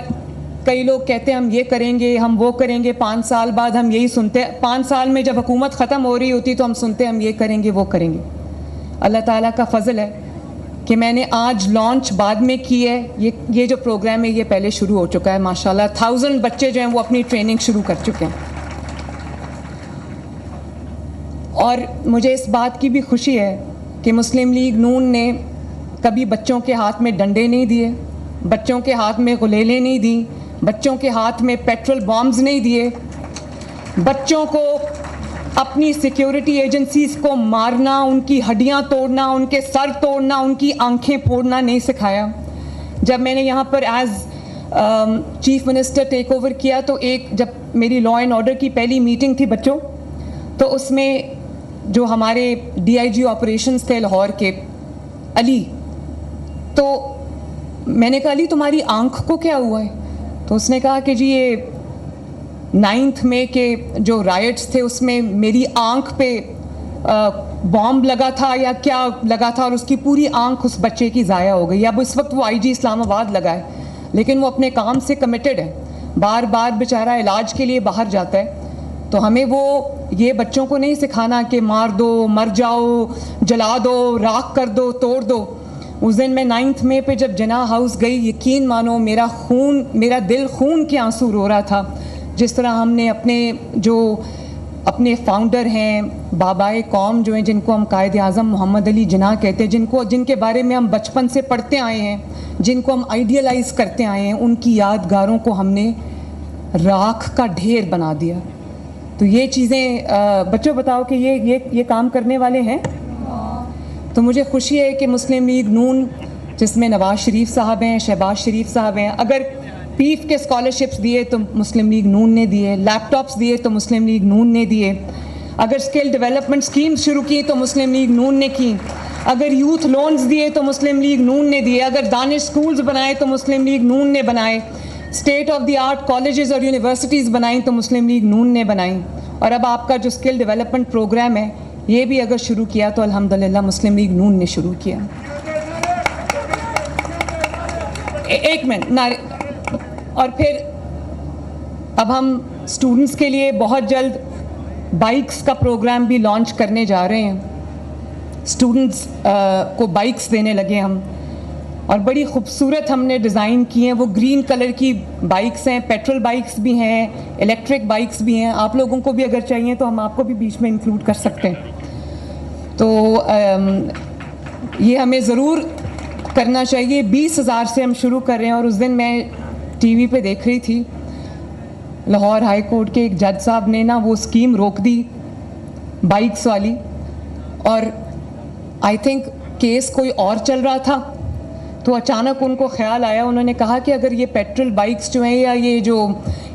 कई लोग कहते हैं हम ये करेंगे, हम वो करेंगे, 5 साल बाद हम यही सुनते हैं। 5 साल में जब हुकूमत ख़त्म हो रही होती तो हम सुनते हैं हम ये करेंगे, वो करेंगे। अल्लाह ताला का फ़ज़ल है कि मैंने आज लॉन्च बाद में की है। ये जो प्रोग्राम है ये पहले शुरू हो चुका है माशाल्लाह। 1000 बच्चे जो हैं वो अपनी ट्रेनिंग शुरू कर चुके हैं। और मुझे इस बात की भी खुशी है कि मुस्लिम लीग नून ने कभी बच्चों के हाथ में डंडे नहीं दिए, बच्चों के हाथ में गुलेलें नहीं दी, बच्चों के हाथ में पेट्रोल बॉम्ब्स नहीं दिए, बच्चों को अपनी सिक्योरिटी एजेंसीज़ को मारना, उनकी हड्डियां तोड़ना, उनके सर तोड़ना, उनकी आंखें फोड़ना नहीं सिखाया। जब मैंने यहाँ पर as chief minister take over किया तो जब मेरी लॉ एंड ऑर्डर की पहली मीटिंग थी बच्चों, तो उसमें जो हमारे DIG ऑपरेशंस थे लाहौर के, अली, तो मैंने कहा अली तुम्हारी आंख को क्या हुआ है? तो उसने कहा कि जी ये 9 मई के जो राइट्स थे उसमें मेरी आंख पे बॉम्ब लगा था या क्या लगा था, और उसकी पूरी आंख उस बच्चे की ज़ाया हो गई। अब इस वक्त वो IG इस्लामाबाद लगा है, लेकिन वो अपने काम से कमिटेड है, बार बार बेचारा इलाज के लिए बाहर जाता है। तो हमें वो ये बच्चों को नहीं सिखाना कि मार दो, मर जाओ, जला दो, राख कर दो, तोड़ दो। उस दिन मैं 9 मई पे जब जिन्ना हाउस गई, यकीन मानो मेरा दिल खून के आंसू रो रहा था। जिस तरह हमने अपने फाउंडर हैं, बाबाए कौम जो हैं, जिनको हम कायद आज़म मोहम्मद अली जिन्ना कहते हैं, जिनके बारे में हम बचपन से पढ़ते आए हैं, जिनको हम आइडियलाइज़ करते आए हैं, उनकी यादगारों को हमने राख का ढेर बना दिया। तो ये चीज़ें बच्चों बताओ कि ये काम करने वाले हैं। तो मुझे खुशी है कि मुस्लिम लीग नून, जिसमें नवाज़ शरीफ साहब हैं, शहबाज शरीफ साहब हैं, अगर पीफ के स्कॉलरशिप्स दिए तो मुस्लिम लीग नून ने दिए, लैपटॉप्स दिए तो मुस्लिम लीग नून ने दिए, अगर स्किल डेवलपमेंट स्कीम्स शुरू की तो मुस्लिम लीग नून ने की, अगर यूथ लोन्स दिए तो मुस्लिम लीग नून ने दिए, अगर दानिश स्कूल्स बनाए तो मुस्लिम लीग नून ने बनाए, state of the art colleges और यूनिवर्सिटीज़ बनाई तो मुस्लिम लीग नून ने बनाई। और अब आपका जो स्किल डेवलपमेंट प्रोग्राम है ये भी अगर शुरू किया तो अल्हम्दुलिल्लाह मुस्लिम लीग नून ने शुरू किया। एक मिनट और फिर अब हम स्टूडेंट्स के लिए बहुत जल्द बाइक्स का प्रोग्राम भी लॉन्च करने जा रहे हैं। स्टूडेंट्स को बाइक्स देने लगे हम, और बड़ी खूबसूरत हमने डिज़ाइन की हैं। वो ग्रीन कलर की बाइक्स हैं, पेट्रोल बाइक्स भी हैं, इलेक्ट्रिक बाइक्स भी हैं। आप लोगों को भी अगर चाहिए तो हम आपको भी बीच में इंक्लूड कर सकते हैं। तो ये हमें ज़रूर करना चाहिए। 20,000 से हम शुरू कर रहे हैं। और उस दिन मैं TV पे देख रही थी, लाहौर हाई कोर्ट के एक जज साहब ने ना वो स्कीम रोक दी बाइक्स वाली, और आई थिंक केस कोई और चल रहा था, तो अचानक उनको ख्याल आया, उन्होंने कहा कि अगर ये पेट्रोल बाइक्स जो हैं या ये जो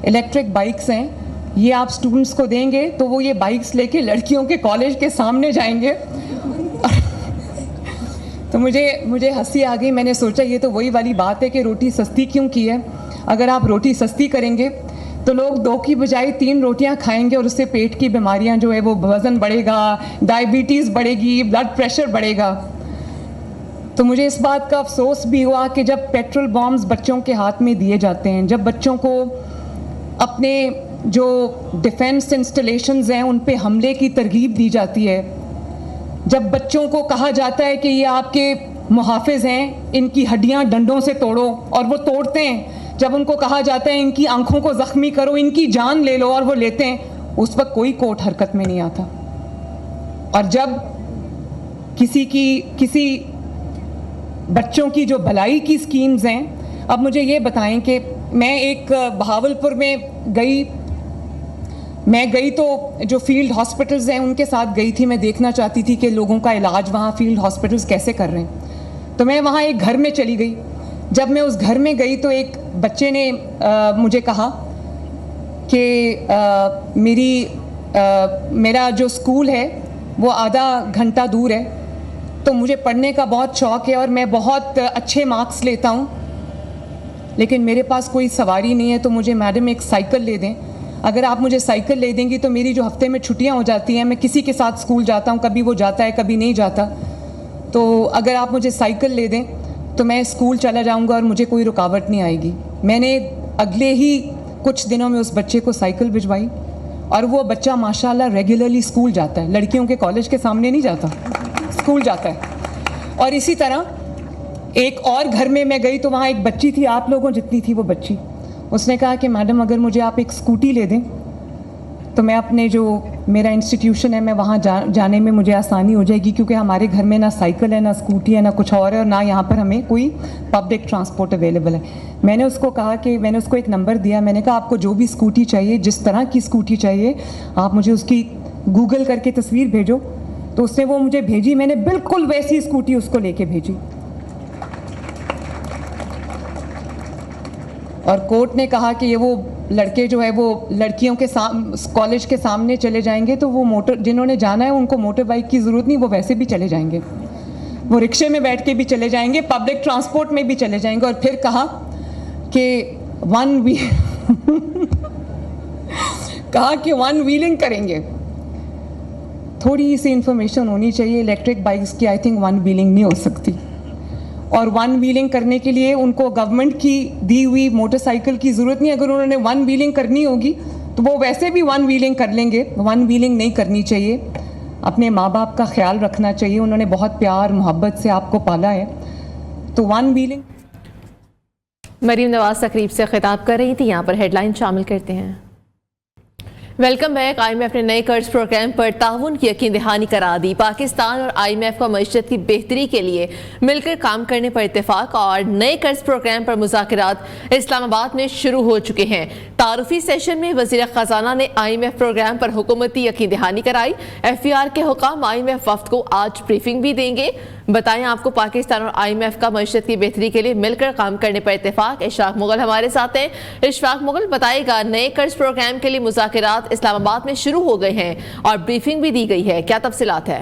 इलेक्ट्रिक बाइक्स हैं ये आप स्टूडेंट्स को देंगे तो वो ये बाइक्स लेके लड़कियों के कॉलेज के सामने जाएंगे। तो मुझे हंसी आ गई। मैंने सोचा ये तो वही वाली बात है कि रोटी सस्ती क्यों की है। अगर आप रोटी सस्ती करेंगे तो लोग 2 की बजाय 3 रोटियां खाएंगे और उससे पेट की बीमारियां जो है वो वज़न बढ़ेगा, डायबिटीज़ बढ़ेगी, ब्लड प्रेशर बढ़ेगा। तो मुझे इस बात का अफसोस भी हुआ कि जब पेट्रोल बॉम्ब्स बच्चों के हाथ में दिए जाते हैं, जब बच्चों को अपने जो डिफेंस इंस्टॉलेशंस हैं उन पे हमले की तरगीब दी जाती है, जब बच्चों को कहा जाता है कि ये आपके मुहाफिज हैं, इनकी हड्डियां डंडों से तोड़ो और वो तोड़ते हैं, जब उनको कहा जाता है इनकी आंखों को ज़ख्मी करो, इनकी जान ले लो और वो लेते हैं, उस वक्त कोई कोर्ट हरकत में नहीं आता। और जब किसी बच्चों की जो भलाई की स्कीम्स हैं, अब मुझे ये बताएं कि मैं एक बहावलपुर में गई तो जो फील्ड हॉस्पिटल्स हैं उनके साथ गई थी। मैं देखना चाहती थी कि लोगों का इलाज वहाँ फील्ड हॉस्पिटल्स कैसे कर रहे हैं। तो मैं वहाँ एक घर में चली गई। जब मैं उस घर में गई तो एक बच्चे ने मुझे कहा कि मेरा जो स्कूल है वो आधा घंटा दूर है, तो मुझे पढ़ने का बहुत शौक़ है और मैं बहुत अच्छे मार्क्स लेता हूँ, लेकिन मेरे पास कोई सवारी नहीं है, तो मुझे मैडम एक साइकिल ले दें। अगर आप मुझे साइकिल ले देंगी तो मेरी जो हफ्ते में छुट्टियाँ हो जाती हैं, मैं किसी के साथ स्कूल जाता हूँ, कभी वो जाता है कभी नहीं जाता, तो अगर आप मुझे साइकिल ले दें तो मैं स्कूल चला जाऊँगा और मुझे कोई रुकावट नहीं आएगी। मैंने अगले ही कुछ दिनों में उस बच्चे को साइकिल भिजवाई और वो बच्चा माशाल्लाह रेगुलरली स्कूल जाता है, लड़कियों के कॉलेज के सामने नहीं जाता, स्कूल जाता है। और इसी तरह एक और घर में मैं गई तो वहाँ एक बच्ची थी, आप लोगों जितनी थी वो बच्ची। उसने कहा कि मैडम अगर मुझे आप एक स्कूटी ले दें तो मैं अपने जो मेरा इंस्टीट्यूशन है मैं वहाँ जाने में मुझे आसानी हो जाएगी, क्योंकि हमारे घर में ना साइकिल है, ना स्कूटी है, ना कुछ और है, और ना यहाँ पर हमें कोई पब्लिक ट्रांसपोर्ट अवेलेबल है। मैंने उसको एक नंबर दिया। मैंने कहा आपको जो भी स्कूटी चाहिए, जिस तरह की स्कूटी चाहिए, आप मुझे उसकी गूगल करके तस्वीर भेजो। तो उसने वो मुझे भेजी, मैंने बिल्कुल वैसी स्कूटी उसको लेके भेजी। और कोर्ट ने कहा कि ये वो लड़के जो है वो लड़कियों के कॉलेज के सामने चले जाएंगे, तो वो जिन्होंने जाना है उनको मोटर बाइक की ज़रूरत नहीं, वो वैसे भी चले जाएंगे, वो रिक्शे में बैठ के भी चले जाएंगे, पब्लिक ट्रांसपोर्ट में भी चले जाएंगे। और फिर कहा कि वन व्हीलिंग करेंगे। थोड़ी सी इंफॉर्मेशन होनी चाहिए इलेक्ट्रिक बाइक्स की। आई थिंक वन व्हीलिंग नहीं हो सकती, और वन व्हीलिंग करने के लिए उनको गवर्नमेंट की दी हुई मोटरसाइकिल की ज़रूरत नहीं। अगर उन्होंने वन व्हीलिंग करनी होगी तो वो वैसे भी वन व्हीलिंग कर लेंगे। वन व्हीलिंग नहीं करनी चाहिए। अपने माँ बाप का ख्याल रखना चाहिए, उन्होंने बहुत प्यार मोहब्बत से आपको पाला है, तो वन व्हीलिंग। मरीम नवाज तकरीब से खिताब कर रही थी। यहाँ पर हेडलाइन शामिल करते हैं। Welcome back. IMF ने नए कर्ज प्रोग्राम पर ताउन की यकीन दहानी करा दी। पाकिस्तान और IMF का मईशत की बेहतरी के लिए मिलकर काम करने पर इत्तेफाक, और नए कर्ज प्रोग्राम पर मुज़ाकरात इस्लामाबाद में शुरू हो चुके हैं। तारुफी सेशन में वज़ीर ख़जाना ने IMF प्रोग्राम पर हुकूमती यकीन दहानी कराई। FVR के हुकाम IMF वफ्द को आज ब्रीफिंग भी देंगे। बताएं आपको पाकिस्तान और IMF का मईशत की बेहतरी के लिए मिलकर काम करने पर इत्तेफाक। इशफाक मुगल हमारे साथ हैं। इशफाक मुगल बताएगा, नए कर्ज प्रोग्राम के लिए मुज़ाकरात इस्लामाबाद में शुरू हो गए हैं और ब्रीफिंग भी दी गई है, क्या तफसीलात है?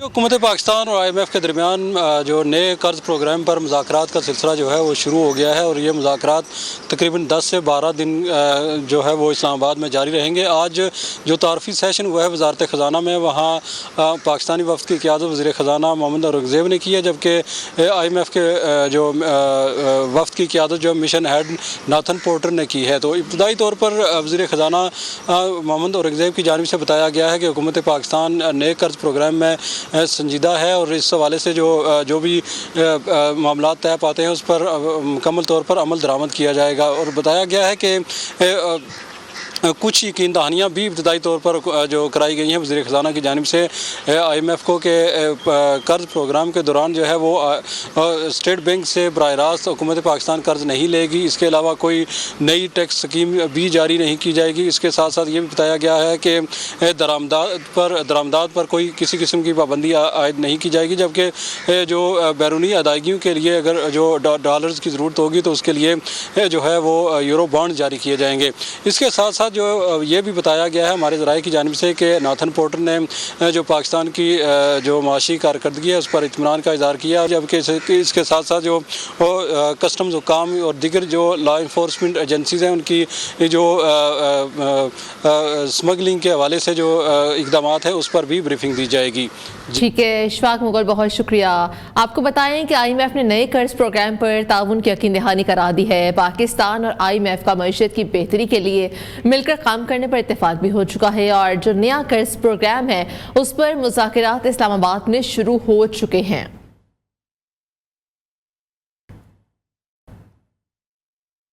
हुकूमत पाकिस्तान और IMF के दरमियान जो नए कर्ज प्रोग्राम पर मुज़ाकरात का सिलसिला जो है वो शुरू हो गया है, और ये मुज़ाकरात तकरीबन 10 से 12 दिन जो है वो इस्लामाबाद में जारी रहेंगे। आज जो तारफ़ी सेशन हुआ है वज़ारत ख़जाना में, वहाँ पाकिस्तानी वफ़द की क़यादत वज़ीर ख़जाना मोहम्मद औरंगज़ेब ने की है, जबकि IMF के जो वफ़द की क़यादत जो मिशन हेड नाथन पोर्टर ने की है। तो इब्तदाई तौर पर वज़ीर ख़जाना मोहम्मद औरंगज़ेब की जानिब से बताया गया है कि हुकूमत पाकिस्तान नए कर्ज प्रोग्राम में संजीदा है, और इस हवाले से जो भी मामला तय पाते हैं उस पर मुकम्मल तौर पर अमल दरामद किया जाएगा। और बताया गया है कि कुछ यकीन दहानियाँ भी इब्तदाई तौर पर जो कराई गई हैं वज़ीर ख़ज़ाना की जानिब से IMF को के कर्ज़ प्रोग्राम के दौरान जो है वो स्टेट बैंक से बराह रास्त हुकूमत पाकिस्तान कर्ज़ नहीं लेगी। इसके अलावा कोई नई टैक्स स्कीम भी जारी नहीं की जाएगी। इसके साथ साथ ये भी बताया गया है कि दरामदात पर कोई किसी किस्म की पाबंदी आयद नहीं की जाएगी, जबकि जो बैरूनी अदायगियों के लिए अगर जो डॉलर्स की ज़रूरत होगी तो उसके लिए जो है वो यूरो बॉन्ड जारी किए जाएंगे। इसके साथ साथ जो ये भी बताया गया है हमारे ज़राए की जानिब से कि नाथन पोर्टर ने जो पाकिस्तान की जो माशी कारकर्दगी है उस पर इत्मीनान का इज़हार किया, जबकि इसके साथ साथ जो कस्टम्स हुकाम और दीगर जो लॉ इन्फोर्समेंट एजेंसीज़ हैं उनकी जो स्मगलिंग के हवाले से जो इकदाम है उस पर भी ब्रीफिंग दी जाएगी। ठीक है इशफाक मुगल, बहुत शुक्रिया। आपको बताएं कि IMF ने नए कर्ज प्रोग्राम पर ताउन की यकीन दहानी करा दी है। पाकिस्तान और IMF का मईशत की बेहतरी के लिए मिलकर काम करने पर इत्तेफाक भी हो चुका है और जो नया कर्ज प्रोग्राम है उस पर मुज़ाकरात इस्लामाबाद में शुरू हो चुके हैं।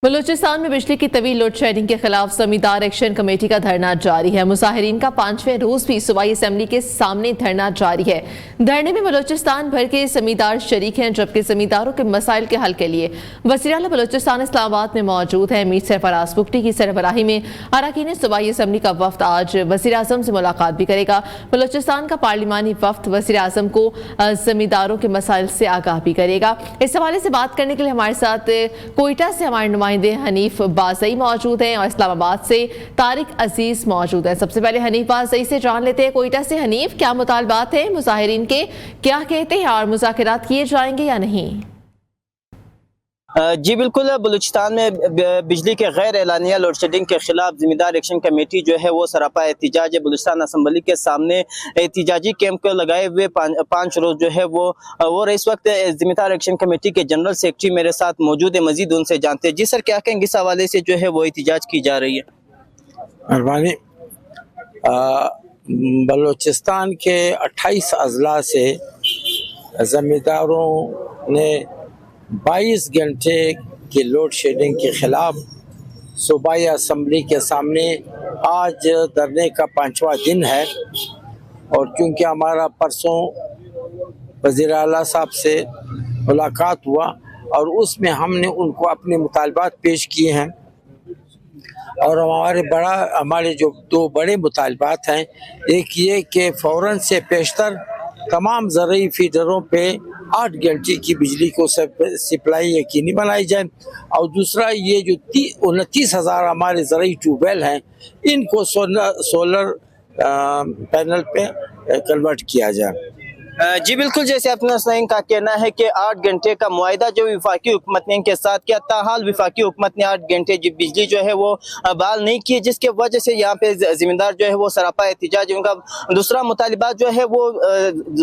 बलूचिस्तान में बिजली की तवील लोड शेडिंग के खिलाफ जमींदार एक्शन कमेटी का धरना जारी है। मुजाहिरीन का 5वें रोज भी सूबाई असेंबली के सामने धरना जारी है। धरने में बलूचिस्तान भर के जमींदार शरीक हैं, जबकि जमींदारों के मसाइल के हल के लिए वज़ीर आला बलूचिस्तान इस्लामाबाद में मौजूद है। मीर सरफराज बुगटी की सरबराही में अरकान सूबाई असेंबली का वफ्द आज वज़ीर आज़म से मुलाकात भी करेगा। बलूचिस्तान का पार्लिमानी वफ्द वज़ीर आज़म को जमींदारों के मसाइल से आगाह भी करेगा। इस हवाले से बात करने के लिए हमारे साथ कोयटा से हमारे नुमाइंदे हनीफ बाज़ई मौजूद हैं और इस्लामाबाद से तारिक अजीज मौजूद हैं। सबसे पहले हनीफ बाज़ई से जान लेते हैं कोयटा से। हनीफ, क्या मुतालबात हैं मुजाहिरीन के, क्या कहते हैं और मुज़ाकरात किए जाएंगे या नहीं? जी बिल्कुल, बलूचिस्तान में बिजली के गैर एलानिया लोड शेडिंग के खिलाफ जिम्मेदार एक्शन कमेटी जो है वो सरापा एहतिजाज बलूचिस्तान असम्बली के सामने एहतिजाजी कैंप को लगाए हुए 5 रोज जो है वो इस वक्त जिम्मेदार एक्शन कमेटी के जनरल सेक्रेटरी मेरे साथ मौजूद है। मजीद उनसे जानते हैं। जी सर, क्या कहेंगे इस हवाले से जो है वो एहतिजाज की जा रही है? मेहरबानी। बलूचिस्तान के 28 अजला से जमींदारों ने 22 घंटे की लोड शेडिंग के खिलाफ सूबाई असम्बली के सामने आज धरने का 5वां दिन है और क्योंकि हमारा परसों वज़ीर आला साहब से मुलाकात हुआ और उसमें हमने उनको अपने मुतालबात पेश किए हैं और हमारे जो 2 बड़े मुतालबात हैं, एक ये कि फ़ौरन से पेशतर तमाम ज़रूरी फीडरों पे 8 घंटे की बिजली को सप्लाई यकीनी बनाई जाए और दूसरा ये जो 29,000 हमारे ज़रूरी ट्यूबवेल हैं इनको सोलर पैनल पे कन्वर्ट किया जाए। जी बिल्कुल, जैसे अपना का कहना है कि 8 घंटे का मुआहिदा जो विफाकी हुकूमत ने इनके साथ किया, ताहाल विफाकी हुकूमत ने 8 घंटे की बिजली जो है वो बहाल नहीं की, जिसके वजह से यहाँ पे जिम्मेदार जो है वो सरापा एहतिजाज। उनका दूसरा मुतालिबा जो है वो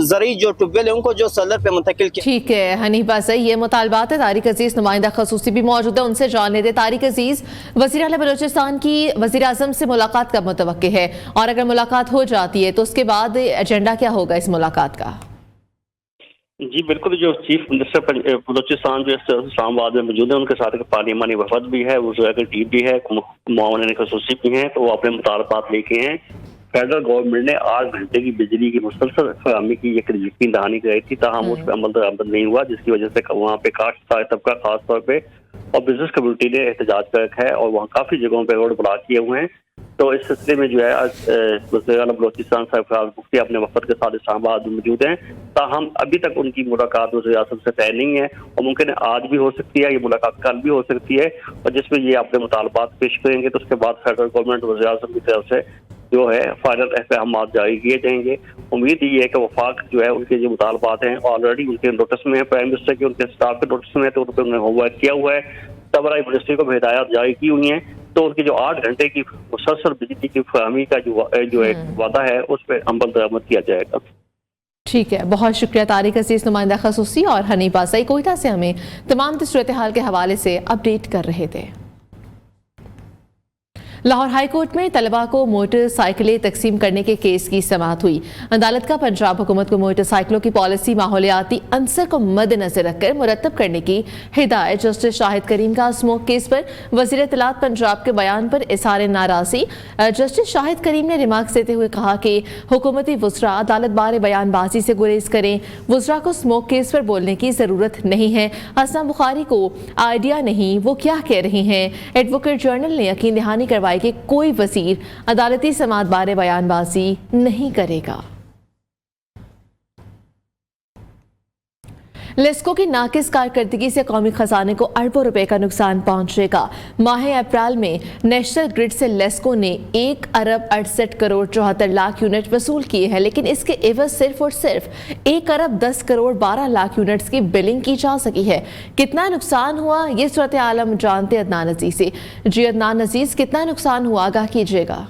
ज़रूरी जो ट्यूबवेल है उनको जो सोलर पे मुंतकिल किया। ठीक है हनीफ बाज़ई, ये मुतालबात है। तारिक अजीज नुमाइंदा खसूसी भी मौजूद है, उनसे जान लेते। तारिक अजीज, वज़ीर आला बलूचिस्तान की वज़ीर आज़म से मुलाकात कब मुतवक्के है और अगर मुलाकात हो जाती है तो उसके बाद एजेंडा क्या होगा इस मुलाकात का? जी बिल्कुल, जो चीफ मिनिस्टर बलूचिस्तान जो इस्लामाबाद में मौजूद है उनके साथ एक पार्लिमानी वफद भी है, वो टीम भी है, मुआवने खसूसी भी हैं, तो वो अपने मुतालबात लेके हैं। फेडरल गवर्नमेंट ने 8 घंटे की बिजली की मुसलसल फराहमी की एक यकीन दहानी कराई थी, ताहम उस पर अमल नहीं हुआ, जिसकी वजह से वहाँ पे काश्तकार तबका खास तौर पे और बिजनेस कम्युनिटी ने एहतजाज कर रखा है और वहाँ काफ़ी जगहों पर रोड ब्लॉक किए हुए हैं। तो इस सिलसिले में जो है आज वज़ीर आला बलूचिस्तान सरफराज बुगटी अपने वफद के साथ इस्लामाबाद में मौजूद हैं। ताहम अभी तक उनकी मुलाकात वज़ीर आज़म से तय नहीं है और मुमकिन है आज भी हो सकती है, ये मुलाकात कल भी हो सकती है और जिसमें ये अपने मुतालबात पेश करेंगे तो उसके बाद फेडरल गवर्नमेंट वज़ीर आज़म की तरफ से जो है फाइनल अहकामात जारी किए जाएंगे। उम्मीद ये है कि वफाक जो है उनके जो मुतालबात हैं ऑलरेडी उनके नोटिस में है, प्राइम मिनिस्टर के उनके स्टाफ के नोटिस में है, तो उन पर उन्होंने होमवर्क किया हुआ है, सबराई मिनिस्ट्री को हिदायत जारी की हुई हैं, तो उनकी जो 8 घंटे की मुसलसल बिजली की फराहमी का जो एक वादा है उस पर अमल दरामद किया जाएगा। ठीक है, बहुत शुक्रिया तारिक अजीज नुमाइंदा खसूसी और हनीफ बाज़ई कोयटा से हमें तमाम सूरत हाल के हवाले से अपडेट कर रहे थे। लाहौर हाईकोर्ट में तलबा को मोटरसाइकिलें तकसीम करने के केस की समाअत हुई। अदालत का पंजाब हुकूमत को मोटरसाइकिलों की पॉलिसी माहौलियाती अंसर को मद्देनजर रखकर मुरतब करने की हिदायत। जस्टिस शाहिद करीम का स्मोक केस पर वज़ीर इत्तलात पंजाब के बयान पर इज़हार नाराज़गी। जस्टिस शाहिद करीम ने रिमार्क्स देते हुए कहा कि हुकूमती वज़रा अदालत बारे बयानबाजी से गुरेज करें। वज़रा को स्मोक केस पर बोलने की ज़रूरत नहीं है। हसन बुखारी को आइडिया नहीं वो क्या कह रही हैं। एडवोकेट जनरल ने यकीन दहानी करवाई कि कोई वज़ीर अदालती समाअत बारे बयानबाजी नहीं करेगा। लेस्को की नाकिस कारकर्दगी से कौमी खजाने को अरबों रुपए का नुकसान पहुंचेगा। माह अप्रैल में नेशनल ग्रिड से लेस्को ने 1 अरब 68 करोड़ 74 लाख यूनिट वसूल किए हैं, लेकिन इसके एवज सिर्फ और सिर्फ 1 अरब 10 करोड़ 12 लाख यूनिट्स की बिलिंग की जा सकी है। कितना नुकसान हुआ ये सूरत आलम जानते अदनान अजीज से। जी अदनान अजीज, कितना नुकसान हुआ आगाह कीजिएगा।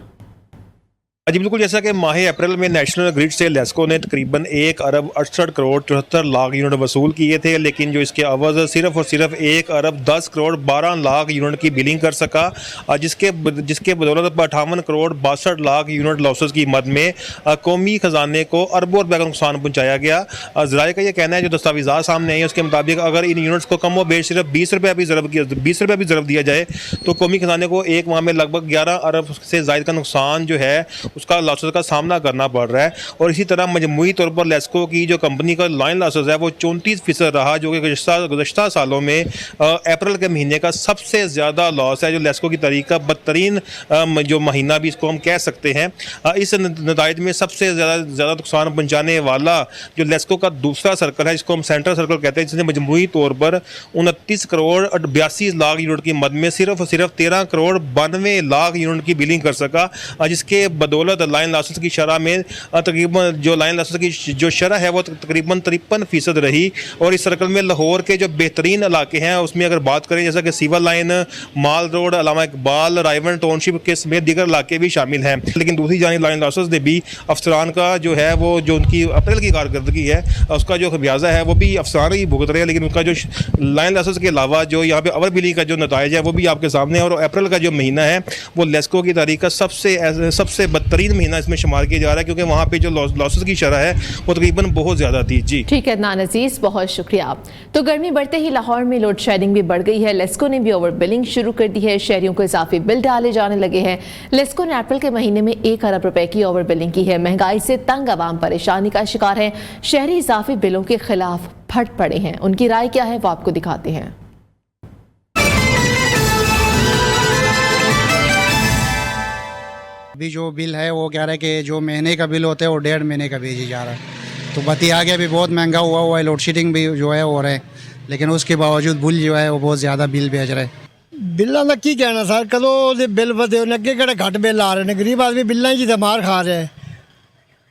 जी बिल्कुल, जैसा कि माह अप्रैल में नेशनल ग्रिड से लेस्को ने तकरीबन 1 अरब 68 करोड़ 74 लाख यूनिट वसूल किए थे, लेकिन जो इसके अवज़ सिर्फ और सिर्फ 1 अरब 10 करोड़ 12 लाख यूनिट की बिलिंग कर सका, जिसके बदौलत 58 करोड़ 62 लाख यूनिट लॉसेस की मद में कौमी ख़जाने को अरबों रुपये का नुकसान पहुँचाया गया। ज़राए का ये कहना है, जो दस्तावेज़ात सामने आई है उसके मुताबिक अगर इन यूनिट्स को कम व बेश सिर्फ 20 रुपये भी ज़रब दिया जाए तो कौमी ख़जाने को एक माह में लगभग 11 अरब से ज़ायद का नुकसान जो है उसका लॉसेस का सामना करना पड़ रहा है। और इसी तरह मजमूई तौर पर लेस्को की जो कंपनी का लाइन लॉसेस है वो 34% रहा, जो कि गुज़श्ता सालों में अप्रैल के महीने का सबसे ज़्यादा लॉस है, जो लेस्को की तारीख का बदतरीन जो महीना भी इसको हम कह सकते हैं। इस नताइज में सबसे ज़्यादा नुकसान पहुँचाने वाला जो लेस्को का दूसरा सर्कल है, जिसको हम सेंट्रल सर्कल कहते हैं, जिसने मजमूई तौर पर 29 करोड़ 82 लाख यूनिट की मद में सिर्फ और सिर्फ 13 करोड़ 92 लाख यूनिट की बिलिंग कर सका, जिसके बदौलत लाइन लॉसेस की शरह में तकरीबन जो लाइन लॉसेस की जो शरह है वो तकरीबन 53% रही। और इस सर्कल में लाहौर के जो बेहतरीन इलाके हैं उसमें अगर बात करें, जैसा कि सिविल लाइन, माल रोड, अलामा इकबाल, रायवन टाउनशिप के समेत दीगर इलाके भी शामिल हैं। लेकिन दूसरी जानिब लाइन लॉसेस ने भी अफसरान का जो है वो जो उनकी अप्रैल की कारकर्दगी है उसका जो खमियाजा है वो भी अफसरान ही भुगत रहे हैं, लेकिन उनका जो लाइन लॉसेस के अलावा जो यहाँ पे ओवर बिलिंग का जो नताइज है वो भी आपके सामने है। और अप्रैल का जो महीना है वो लेस्को की तारीख का सबसे बदतरीन महीना इसमें शुमार किया जा रहा है, क्योंकि वहाँ पे जो लॉसेस की शरह है वो तकरीबन बहुत ज़्यादा थी। जी ठीक है अदनान अजीज, बहुत शुक्रिया। तो गर्मी बढ़ते ही लाहौर में लोड शेडिंग भी बढ़ गई है। लेस्को ने भी ओवर बिलिंग शुरू कर दी है, शहरियों को इजाफी बिल डाले जाने लगे हैं। लेस्को ने अप्रैल के महीने में 1 अरब रुपए की ओवर बिलिंग की है। महंगाई से तंग आवाम परेशानी का शिकार है। शहरी इजाफी बिलों के खिलाफ फट पड़े हैं। उनकी राय क्या है वो आपको दिखाते हैं। अभी जो बिल है वो कह रहा है कि जो महीने का बिल होता है वो 1.5 महीने का भेजी जा रहा है, तो बती आगे भी बहुत महंगा हुआ है, लोड शेडिंग भी जो है हो रहा है, लेकिन उसके बावजूद बिल जो है वो बहुत ज़्यादा बिल भेज रहा है। बिलों का की कहना सर, कदों बिल बदे अगे कि घट बिल आ रहे हैं, गरीब आदमी बिलों ही मार खा रहा है।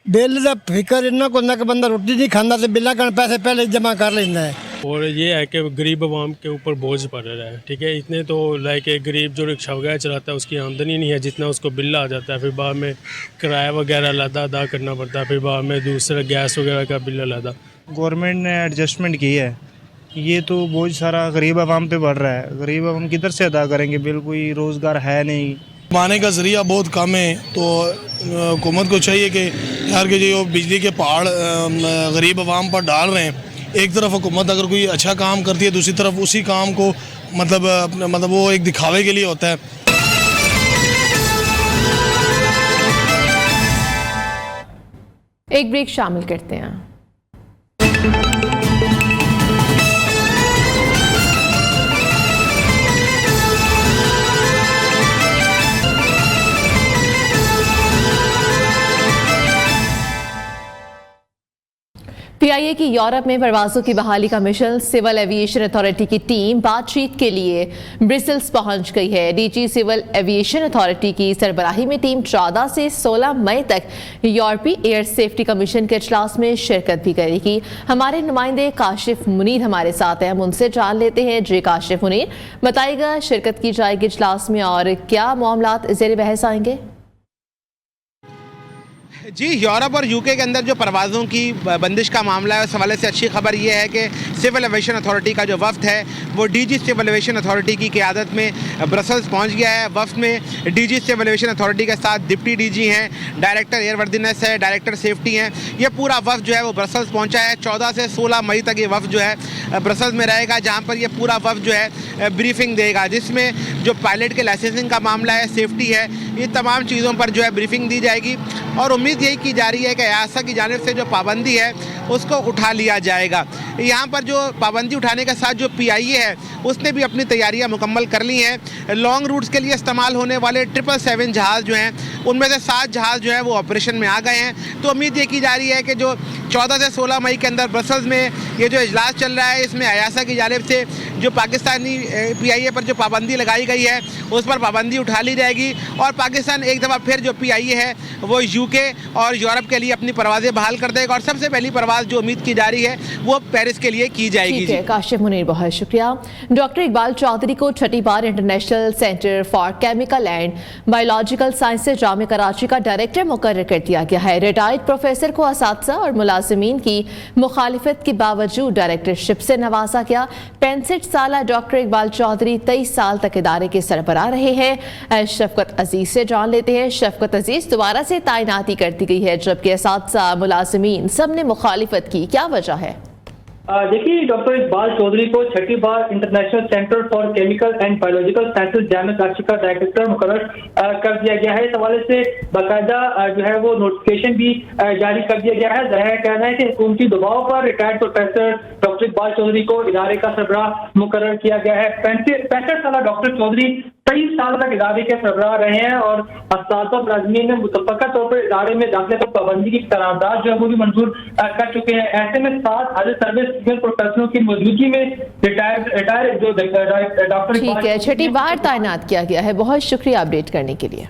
बिल का फिकर इन्ना को कि बंदा रोटी नहीं खाता तो बिलों का पैसे पहले जमा कर लेता है। और ये है कि गरीब आवाम के ऊपर बोझ पड़ रहा है। ठीक है, इतने तो लाइक गरीब जो रिक्शा वगैरह चलाता है उसकी आमदनी नहीं है जितना उसको बिल आ जाता है, फिर बाद में किराया वगैरह अलग अदा करना पड़ता है, फिर बाद में दूसरा गैस वगैरह का बिल अलग। गवर्नमेंट ने एडजस्टमेंट की है, ये तो बोझ सारा गरीब आवाम पे बढ़ रहा है। गरीब आवाम किधर से अदा करेंगे बिल, कोई रोज़गार है नहीं, कमाने का ज़रिया बहुत कम है। तो हुकूमत को चाहिए कि यार के जो बिजली के पहाड़ गरीब आवाम पर डाल रहे हैं, एक तरफ हुकूमत अगर कोई अच्छा काम करती है, दूसरी तरफ उसी काम को मतलब वो एक दिखावे के लिए होता है। एक ब्रेक शामिल करते हैं। पीआईए की यूरोप में परवाज़ों की बहाली का मिशन सिविल एविएशन अथॉरिटी की टीम बातचीत के लिए ब्रसेल्स पहुंच गई है। डीजी सिविल एविएशन अथॉरिटी की सरबराही में टीम 14 से 16 मई तक यूरोपीय एयर सेफ्टी कमीशन के इजलास में शिरकत भी करेगी। हमारे नुमाइंदे काशिफ मुनीर हमारे साथ हैं, हम उनसे जान लेते हैं। जी काशिफ मुनीर, बताइएगा शिरकत की जाएगी इजलास में और क्या मामलात ज़ेर बहस आएंगे? जी, यूरोप और यूके के अंदर जो परवाज़ों की बंदिश का मामला है, उस हवाले से अच्छी खबर ये है कि सिविल एविएशन अथॉरिटी का जो वफ्द है वो डीजी सिविल एविएशन अथॉरिटी की क़यादत में ब्रसल्स पहुंच गया है। वफ्द में डीजी सिविल एविएशन अथॉरिटी के साथ डिप्टी डीजी हैं, डायरेक्टर एयरवर्दीनेस है, डायरेक्टर सेफ्टी हैं। ये पूरा वफ्द जो है वो ब्रसल्स पहुँचा है। 14 से 16 मई तक ये वफ्द जो है ब्रसल्स में रहेगा, जहाँ पर ये पूरा वफ्द जो है ब्रीफिंग देगा, जिसमें जो पायलट के लाइसेंसिंग का मामला है, सेफ्टी है, ये तमाम चीज़ों पर जो है ब्रीफिंग दी जाएगी। और उम्मीद यही की जा रही है कि यासा की जानिब से जो पाबंदी है उसको उठा लिया जाएगा। यहाँ पर जो पाबंदी उठाने के साथ जो PIA है उसने भी अपनी तैयारियाँ मुकम्मल कर ली हैं। लॉन्ग रूट्स के लिए इस्तेमाल होने वाले 777 जहाज़ जो हैं उनमें से 7 जहाज़ जो है वो ऑपरेशन में आ गए हैं। तो उम्मीद ये की जा रही है कि जो 14 से 16 मई के अंदर ब्रसल्स में ये जो इजलास चल रहा है, इसमें यासा की जानिब से जो पाकिस्तानी PIA पर जो पाबंदी लगाई गई है उस पर पाबंदी उठा ली जाएगी और पाकिस्तान एक दफ़ा फिर जो PIA है वो UK और यूरोप के लिए अपनी परवाज़ें बहाल कर देगा। और सबसे पहली परवाज़ जो उम्मीद की जा रही है वो पेरिस के लिए की जाएगी। ठीक है, काशिफ मुनीर, बहुत शुक्रिया। डॉक्टर इकबाल चौधरी को छठी बार International Centre for Chemical and Biological Sciences जामे कराची का डायरेक्टर मुकर्रर कर दिया गया है। रिटायर्ड प्रोफेसर को असातिज़ा और मुलाजिमीन की मुखालिफत के बावजूद डायरेक्टरशिप से नवाजा गया। 65 साल डॉक्टर इकबाल चौधरी 23 साल तक इदारे के सरबराह रहे हैं। शफकत अजीज से जान लेते हैं। शफकत अजीज, दोबारा से तैनाती कर दी गई है जबकि असातिज़ा, मुलाजिमीन सब ने मुखालिफत की, क्या वजह है? देखिए, डॉक्टर इकबाल चौधरी को छठी बार International Centre for Chemical and Biological Sciences जामे कराची का डायरेक्टर मुकर्रर कर दिया गया है। इस हवाले से बाकायदा जो है वो नोटिफिकेशन भी जारी कर दिया गया है। जाहिर कहना है कि हुकूमती दबाव पर retired professor doctor Iqbal Chaudhry को इदारे का सरबराह मुकर्रर किया गया है। 65 साल डॉक्टर चौधरी 23 साल तक इदारे के सरबराह रहे हैं और असातिज़ा मुलाज़िमीन ने मुतफ़क़ा तौर पर इदारे में दाखिले पर पाबंदी की करारदाद जो है वो भी मंजूर कर चुके हैं। ऐसे में 7 हाजिर सर्विस सीनियर प्रोफेसरों की मौजूदगी में रिटायर जो डॉक्टर, ठीक है, छठी बार तैनात किया गया है। बहुत शुक्रिया अपडेट करने के लिए।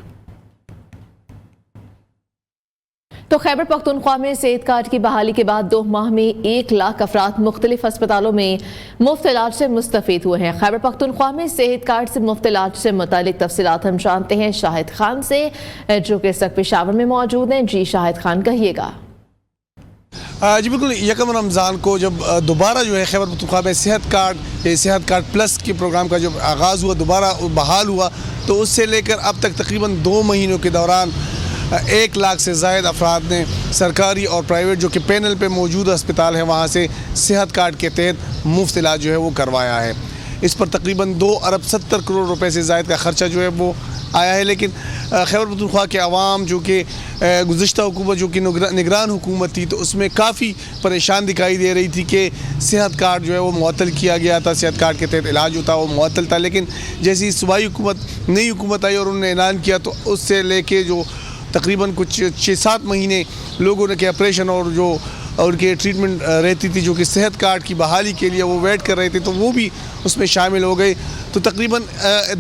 तो खैबर पख्तूनख्वा में सेहत कार्ड की बहाली के बाद 2 माह में 1 लाख अफराद मुख्तलिफ अस्पतालों में मुफ्त इलाज से मुस्तफीद हुए हैं। खैबर पख्तूनख्वा में सेहत कार्ड से मुफ्त इलाज से मुतालिक तफसीलात हम जानते हैं शाहिद खान से, जो कि इस वक्त पेशावर में मौजूद हैं। जी शाहिद खान, कहिएगा। जी बिल्कुल, 1 रमज़ान को जब दोबारा जो है खैबर पख्तूनख्वा में सेहत कार्ड प्लस के प्रोग्राम का जब आगाज़ हुआ, दोबारा बहाल हुआ, तो उससे लेकर अब तक तकरीबन 2 महीनों के दौरान 1 लाख से ज़ायद अफराद ने सरकारी और प्राइवेट जो कि पैनल पे मौजूद अस्पताल है वहाँ से सेहत कार्ड के तहत मुफ्त इलाज जो है वो करवाया है। इस पर तकरीबन 2 अरब 70 करोड़ रुपए से ज़ायद का ख़र्चा जो है वो आया है। लेकिन खैबर पख्तूनख्वा के अवाम जो कि गुज़िश्ता हुकूमत जो कि निगरान हुकूमत थी, तो उसमें काफ़ी परेशान दिखाई दे रही थी कि सेहत कार्ड जो है वो मुअत्तल किया गया था, सेहत कार्ड के तहत इलाज होता वो मुअत्तल था। लेकिन जैसी सूबाई हुकूमत, नई हुकूमत आई और उन्होंने ऐलान किया, तो उससे लेके जो तकरीबन कुछ 6-7 महीने लोगों ने के ऑपरेशन और जो उनके ट्रीटमेंट रहती थी जो कि सेहत कार्ड की बहाली के लिए वो वेट कर रहे थे, तो वो भी उसमें शामिल हो गए। तो तकरीबन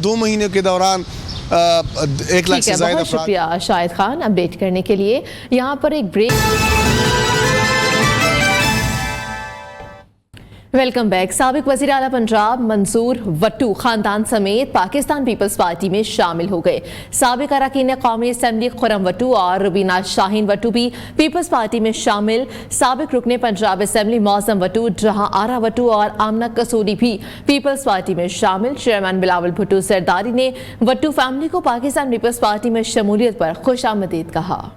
2 महीने के दौरान 1 लाख से ज़्यादा। बहुत शुक्रिया शाहिद खान अपडेट करने के लिए। यहाँ पर एक ब्रेक। Welcome back. साबिक वज़ीर आला पंजाब मंसूर वट्टू खानदान समेत पाकिस्तान पीपल्स पार्टी में शामिल हो गए। साबिक अरकान कौमी असम्बली खुरम वट्टू और रुबीना शाहीन वट्टू भी पीपल्स पार्टी में शामिल। साबिक रुकने पंजाब असम्बली मौसम वट्टू, जहां आरा वट्टू और आमना कसूरी भी पीपल्स पार्टी में शामिल। चेयरमैन बिलावल भुट्टो सरदारी ने वट्टू फैमिली को पाकिस्तान पीपल्स पार्टी में शमूलियत पर खुशामदीद कहा।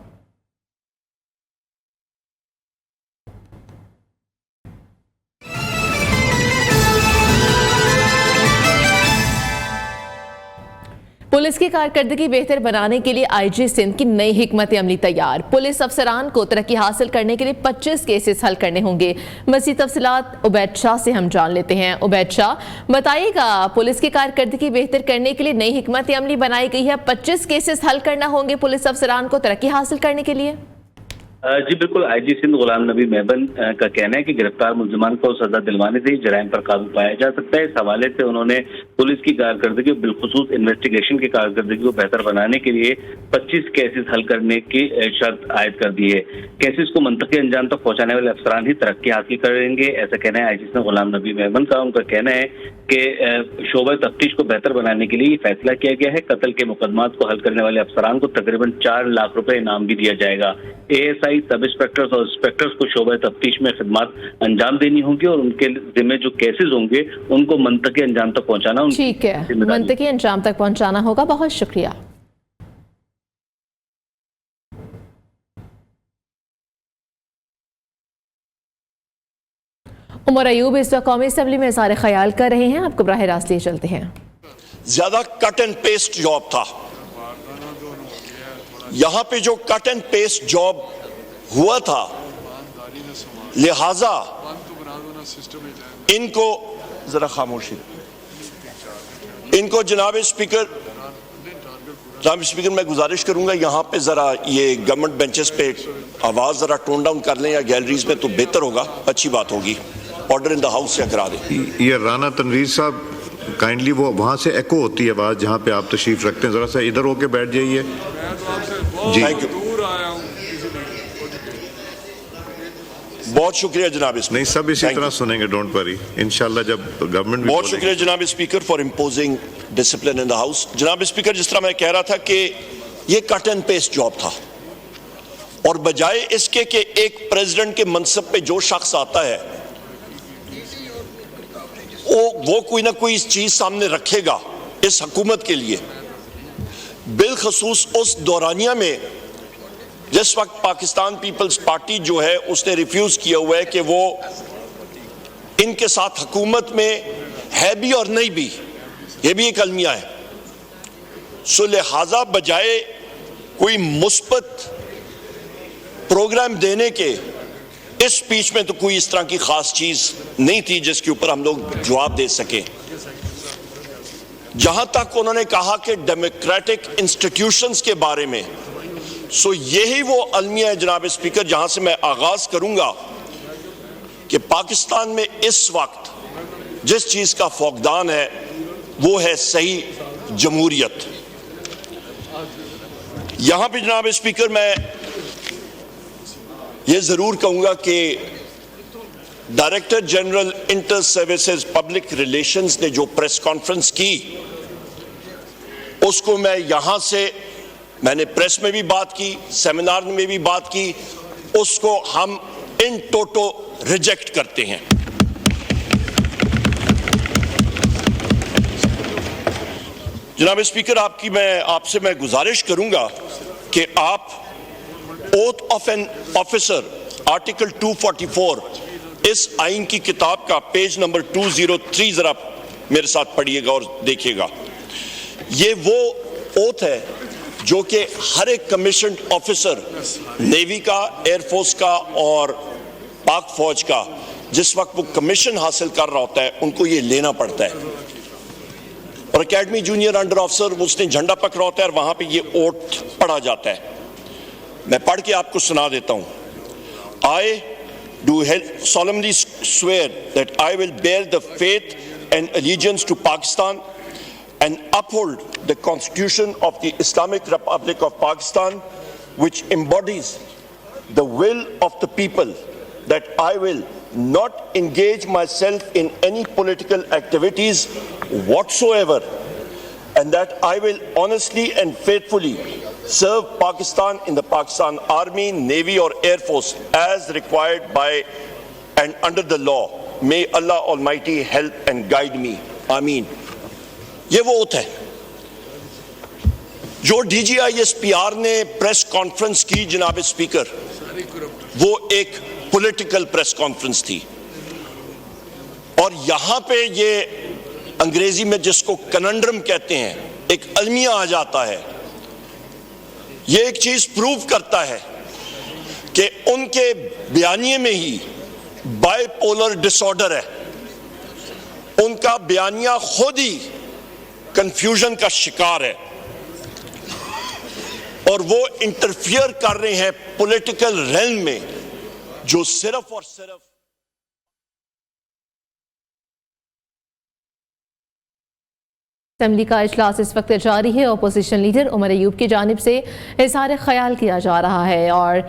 पुलिस की कारकर्दगी बेहतर बनाने के लिए IG सिंध की नई हिकमत अमली तैयार। पुलिस अफसरान को तरक्की हासिल करने के लिए 25 केसेस हल करने होंगे। मज़ीद तफसीलात उबैद शाह से हम जान लेते हैं। उबैद शाह, बताइएगा, पुलिस की कारकर्दगी बेहतर करने के लिए नई हिकमत अमली बनाई गई है, 25 केसेस हल करना होंगे पुलिस अफसरान को तरक्की हासिल करने के लिए। जी बिल्कुल, IG सिंध गुलाम नबी मेहबन का कहना है कि गिरफ्तार मुलजमान को सजा दिलवाने से ही जराइम पर काबू पाया जा सकता है। इस हवाले से उन्होंने पुलिस की कारकर्दगी, बिलखुसूस इन्वेस्टिगेशन की कारकर्दगी को बेहतर बनाने के लिए 25 केसेस हल करने की शर्त आयद कर दी है। केसेस को मंतकी अंजाम तक पहुंचाने वाले अफसरान ही तरक्की हासिल करेंगे, ऐसा कहना है आईजी गुलाम नबी मेमन का। उनका कहना है कि शोबा तफ्तीश को बेहतर बनाने के लिए ये फैसला किया गया है। कत्ल के मुकदमात को हल करने वाले अफसरान को तकरीबन 4 लाख रुपए इनाम भी दिया जाएगा। ASI, सब इंस्पेक्टर्स और इंस्पेक्टर्स को शोबा तफ्तीश में खिदमत अंजाम देनी होगी और उनके जिम्मे जो केसेस होंगे उनको मंतकी अंजाम तक पहुंचाना, ठीक है, मंतकी अंजाम तक पहुंचाना होगा। बहुत शुक्रिया। उमर अयूब इस वक्त कौमी असेंबली में इज़हार ख्याल कर रहे हैं, आपको बराह रास्त ले चलते हैं। ज्यादा कट एंड पेस्ट जॉब था, यहां पे जो कट एंड पेस्ट जॉब हुआ था, लिहाजा इनको जरा खामोशी, इनको जनाब स्पीकर मैं गुजारिश करूंगा यहां पे जरा ये गवर्नमेंट बेंचेस पे आवाज जरा टोन डाउन कर लें या गैलरीज में तो बेहतर होगा, अच्छी बात होगी। ऑर्डर इन द हाउस से करा दें। ये राना तनवीर साहब काइंडली वो वहां से एको होती है आवाज जहां पे आप तशरीफ रखते हैं, जरा सा इधर होके बैठ जाइए जी। थैंक यू, बहुत शुक्रिया जनाब। नहीं, सब इसी तरह सुनेंगे, डोंट वरी, इंशाल्लाह जब गवर्नमेंट। बहुत शुक्रिया जनाब speaker for imposing discipline in the house. जनाब स्पीकर, जिस तरह मैं कह रहा था कि ये कट एंड पेस्ट जॉब था और बजाय इसके कि एक प्रेसिडेंट के मनसब पे जो शख्स आता है वो कोई ना कोई चीज सामने रखेगा इस हुकूमत के लिए, बिलखसूस उस दौरानिया में जिस वक्त पाकिस्तान पीपल्स पार्टी जो है उसने रिफ्यूज किया हुआ है कि वो इनके साथ हुकूमत में है भी और नहीं भी, ये भी एक अलमिया है। सो लिहाजा बजाय कोई मुस्बत प्रोग्राम देने के इस स्पीच में तो कोई इस तरह की खास चीज नहीं थी जिसके ऊपर हम लोग जवाब दे सके। जहां तक उन्होंने कहा कि डेमोक्रेटिक इंस्टीट्यूशंस के बारे में, सो यही वो अलमिया है जनाब स्पीकर जहां से मैं आगाज करूंगा कि पाकिस्तान में इस वक्त जिस चीज का फौकदान है वो है सही जमहूरियत। यहां पे जनाब स्पीकर मैं ये जरूर कहूंगा कि director general inter services public relations ने जो प्रेस कॉन्फ्रेंस की उसको मैं यहां से, मैंने प्रेस में भी बात की, सेमिनार में भी बात की, उसको हम इन टोटो रिजेक्ट करते हैं। जनाब स्पीकर, आपसे मैं गुजारिश करूंगा कि आप oath of an officer article 244 इस आइन की किताब का पेज नंबर 203 जरा मेरे साथ पढ़िएगा और देखिएगा। ये वो ओथ है जो कि हर एक कमीशन्ड ऑफिसर नेवी का, एयरफोर्स का और पाक फौज का जिस वक्त वो कमीशन हासिल कर रहा होता है उनको ये लेना पड़ता है। और एकेडमी जूनियर अंडर ऑफिसर उसने झंडा पकड़ा होता है और वहां पे ये ओथ पढ़ा जाता है। मैं पढ़ के आपको सुना देता हूं। I do solemnly swear that I will bear the faith and allegiance to Pakistan and uphold the Constitution of the Islamic Republic of Pakistan, which embodies the will of the people, that I will not engage myself in any political activities whatsoever, and that I will honestly and faithfully serve Pakistan in the Pakistan Army, Navy or Air Force as required by and under the law. May Allah Almighty help and guide me. Ameen. ये वो ओथ है जो DGISPR ने प्रेस कॉन्फ्रेंस की जनाब स्पीकर, वो एक पॉलिटिकल प्रेस कॉन्फ्रेंस थी और यहां पे ये अंग्रेजी में जिसको कनंड्रम कहते हैं, एक अलमिया आ जाता है। ये एक चीज प्रूव करता है कि उनके बयानिए में ही बाइपोलर डिसऑर्डर है। उनका बयानिया खुद ही कंफ्यूजन का शिकार है और वो इंटरफियर कर रहे हैं पॉलिटिकल रेल्म में जो सिर्फ और सिर्फ असम्बली का इजलास इस वक्त जारी है। अपोजिशन लीडर उमर अयूब की जानिब से इज़हार ख्याल किया जा रहा है और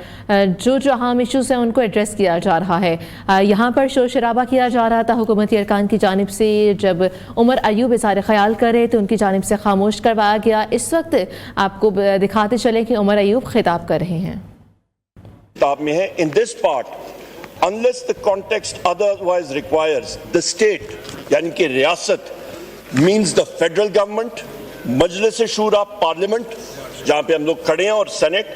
जो अहम इशूज़ हैं उनको एड्रेस किया जा रहा है। यहाँ पर शोर शराबा किया जा रहा था हुकूमती अरकान की जानिब से। जब उमर अयूब इज़हार ख्याल करे तो उनकी जानिब से खामोश करवाया गया। इस वक्त आपको दिखाते चले कि उमर अयूब खिताब कर रहे हैं। में है in this part unless the context otherwise requires the state यानी कि रियासत means the federal government, मजलिस शूरा पार्लियामेंट जहां पे हम लोग खड़े हैं और senate,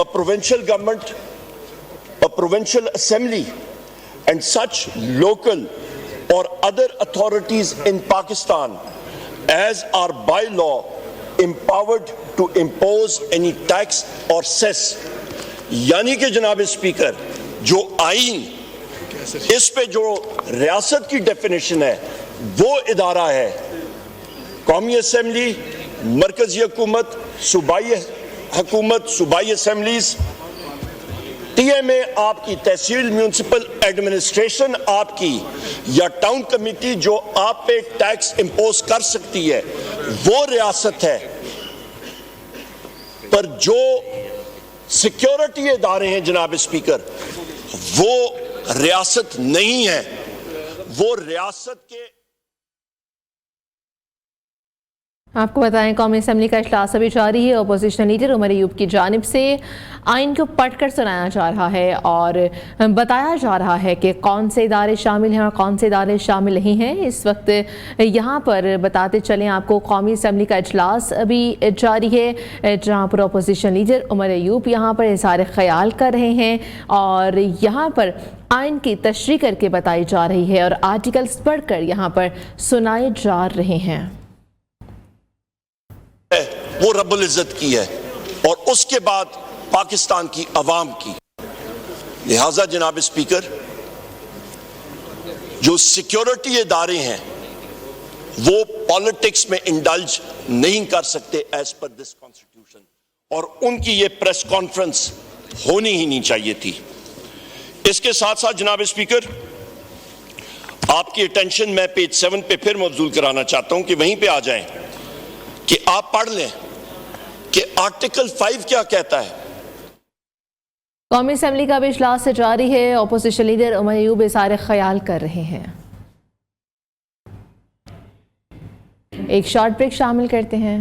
a provincial government, a provincial assembly and such local or other authorities in Pakistan as are by law empowered to impose any tax or cess। यानी कि जनाब स्पीकर जो आइन इस पे जो रियासत की डेफिनेशन है वो इदारा है कौमी असम्बली, मरकजी हुकूमत, सूबाई हुकूमत, सूबाई असम्बलीज, TMA आपकी तहसील म्यूनसिपल एडमिनिस्ट्रेशन आपकी या टाउन कमेटी जो आप पे टैक्स इंपोज कर सकती है वो रियासत है। पर जो सिक्योरिटी इदारे हैं जनाब स्पीकर वो रियासत नहीं है, वो रियासत के। आपको बताएं कौमी असम्बली का इजलास अभी जारी है। अपोजिशन लीडर उमर अयूब की जानिब से आइन को पढ़कर सुनाया जा रहा है और बताया जा रहा है कि कौन से इदारे शामिल हैं और कौन से इदारे शामिल नहीं हैं। इस वक्त यहाँ पर बताते चलें आपको कौमी असम्बली का इजलास अभी जारी है जहाँ पर अपोजिशन लीडर उमर अयूब यहाँ पर इज़हार ख्याल कर रहे हैं और यहाँ पर आइन की तशरीह करके बताई जा रही है और आर्टिकल्स पढ़कर यहाँ पर सुनाए जा रहे हैं। वो रब्बुल इज्जत की है और उसके बाद पाकिस्तान की अवाम की। लिहाजा जनाब स्पीकर जो सिक्योरिटी इदारे हैं वो पॉलिटिक्स में इंडल्ज नहीं कर सकते एज पर दिस कॉन्स्टिट्यूशन और उनकी ये प्रेस कॉन्फ्रेंस होनी ही नहीं चाहिए थी। इसके साथ साथ जनाब स्पीकर आपकी अटेंशन मैं पेज 7 पे फिर मबजूल कराना चाहता हूं कि वहीं पे आ जाएं कि आप पढ़ लें कि आर्टिकल 5 क्या कहता है। कौमी असम्बली का भी इजलास जारी है। अपोजिशन लीडर उमर अयूब इज़हार ख्याल कर रहे हैं। एक शॉर्ट ब्रेक शामिल करते हैं।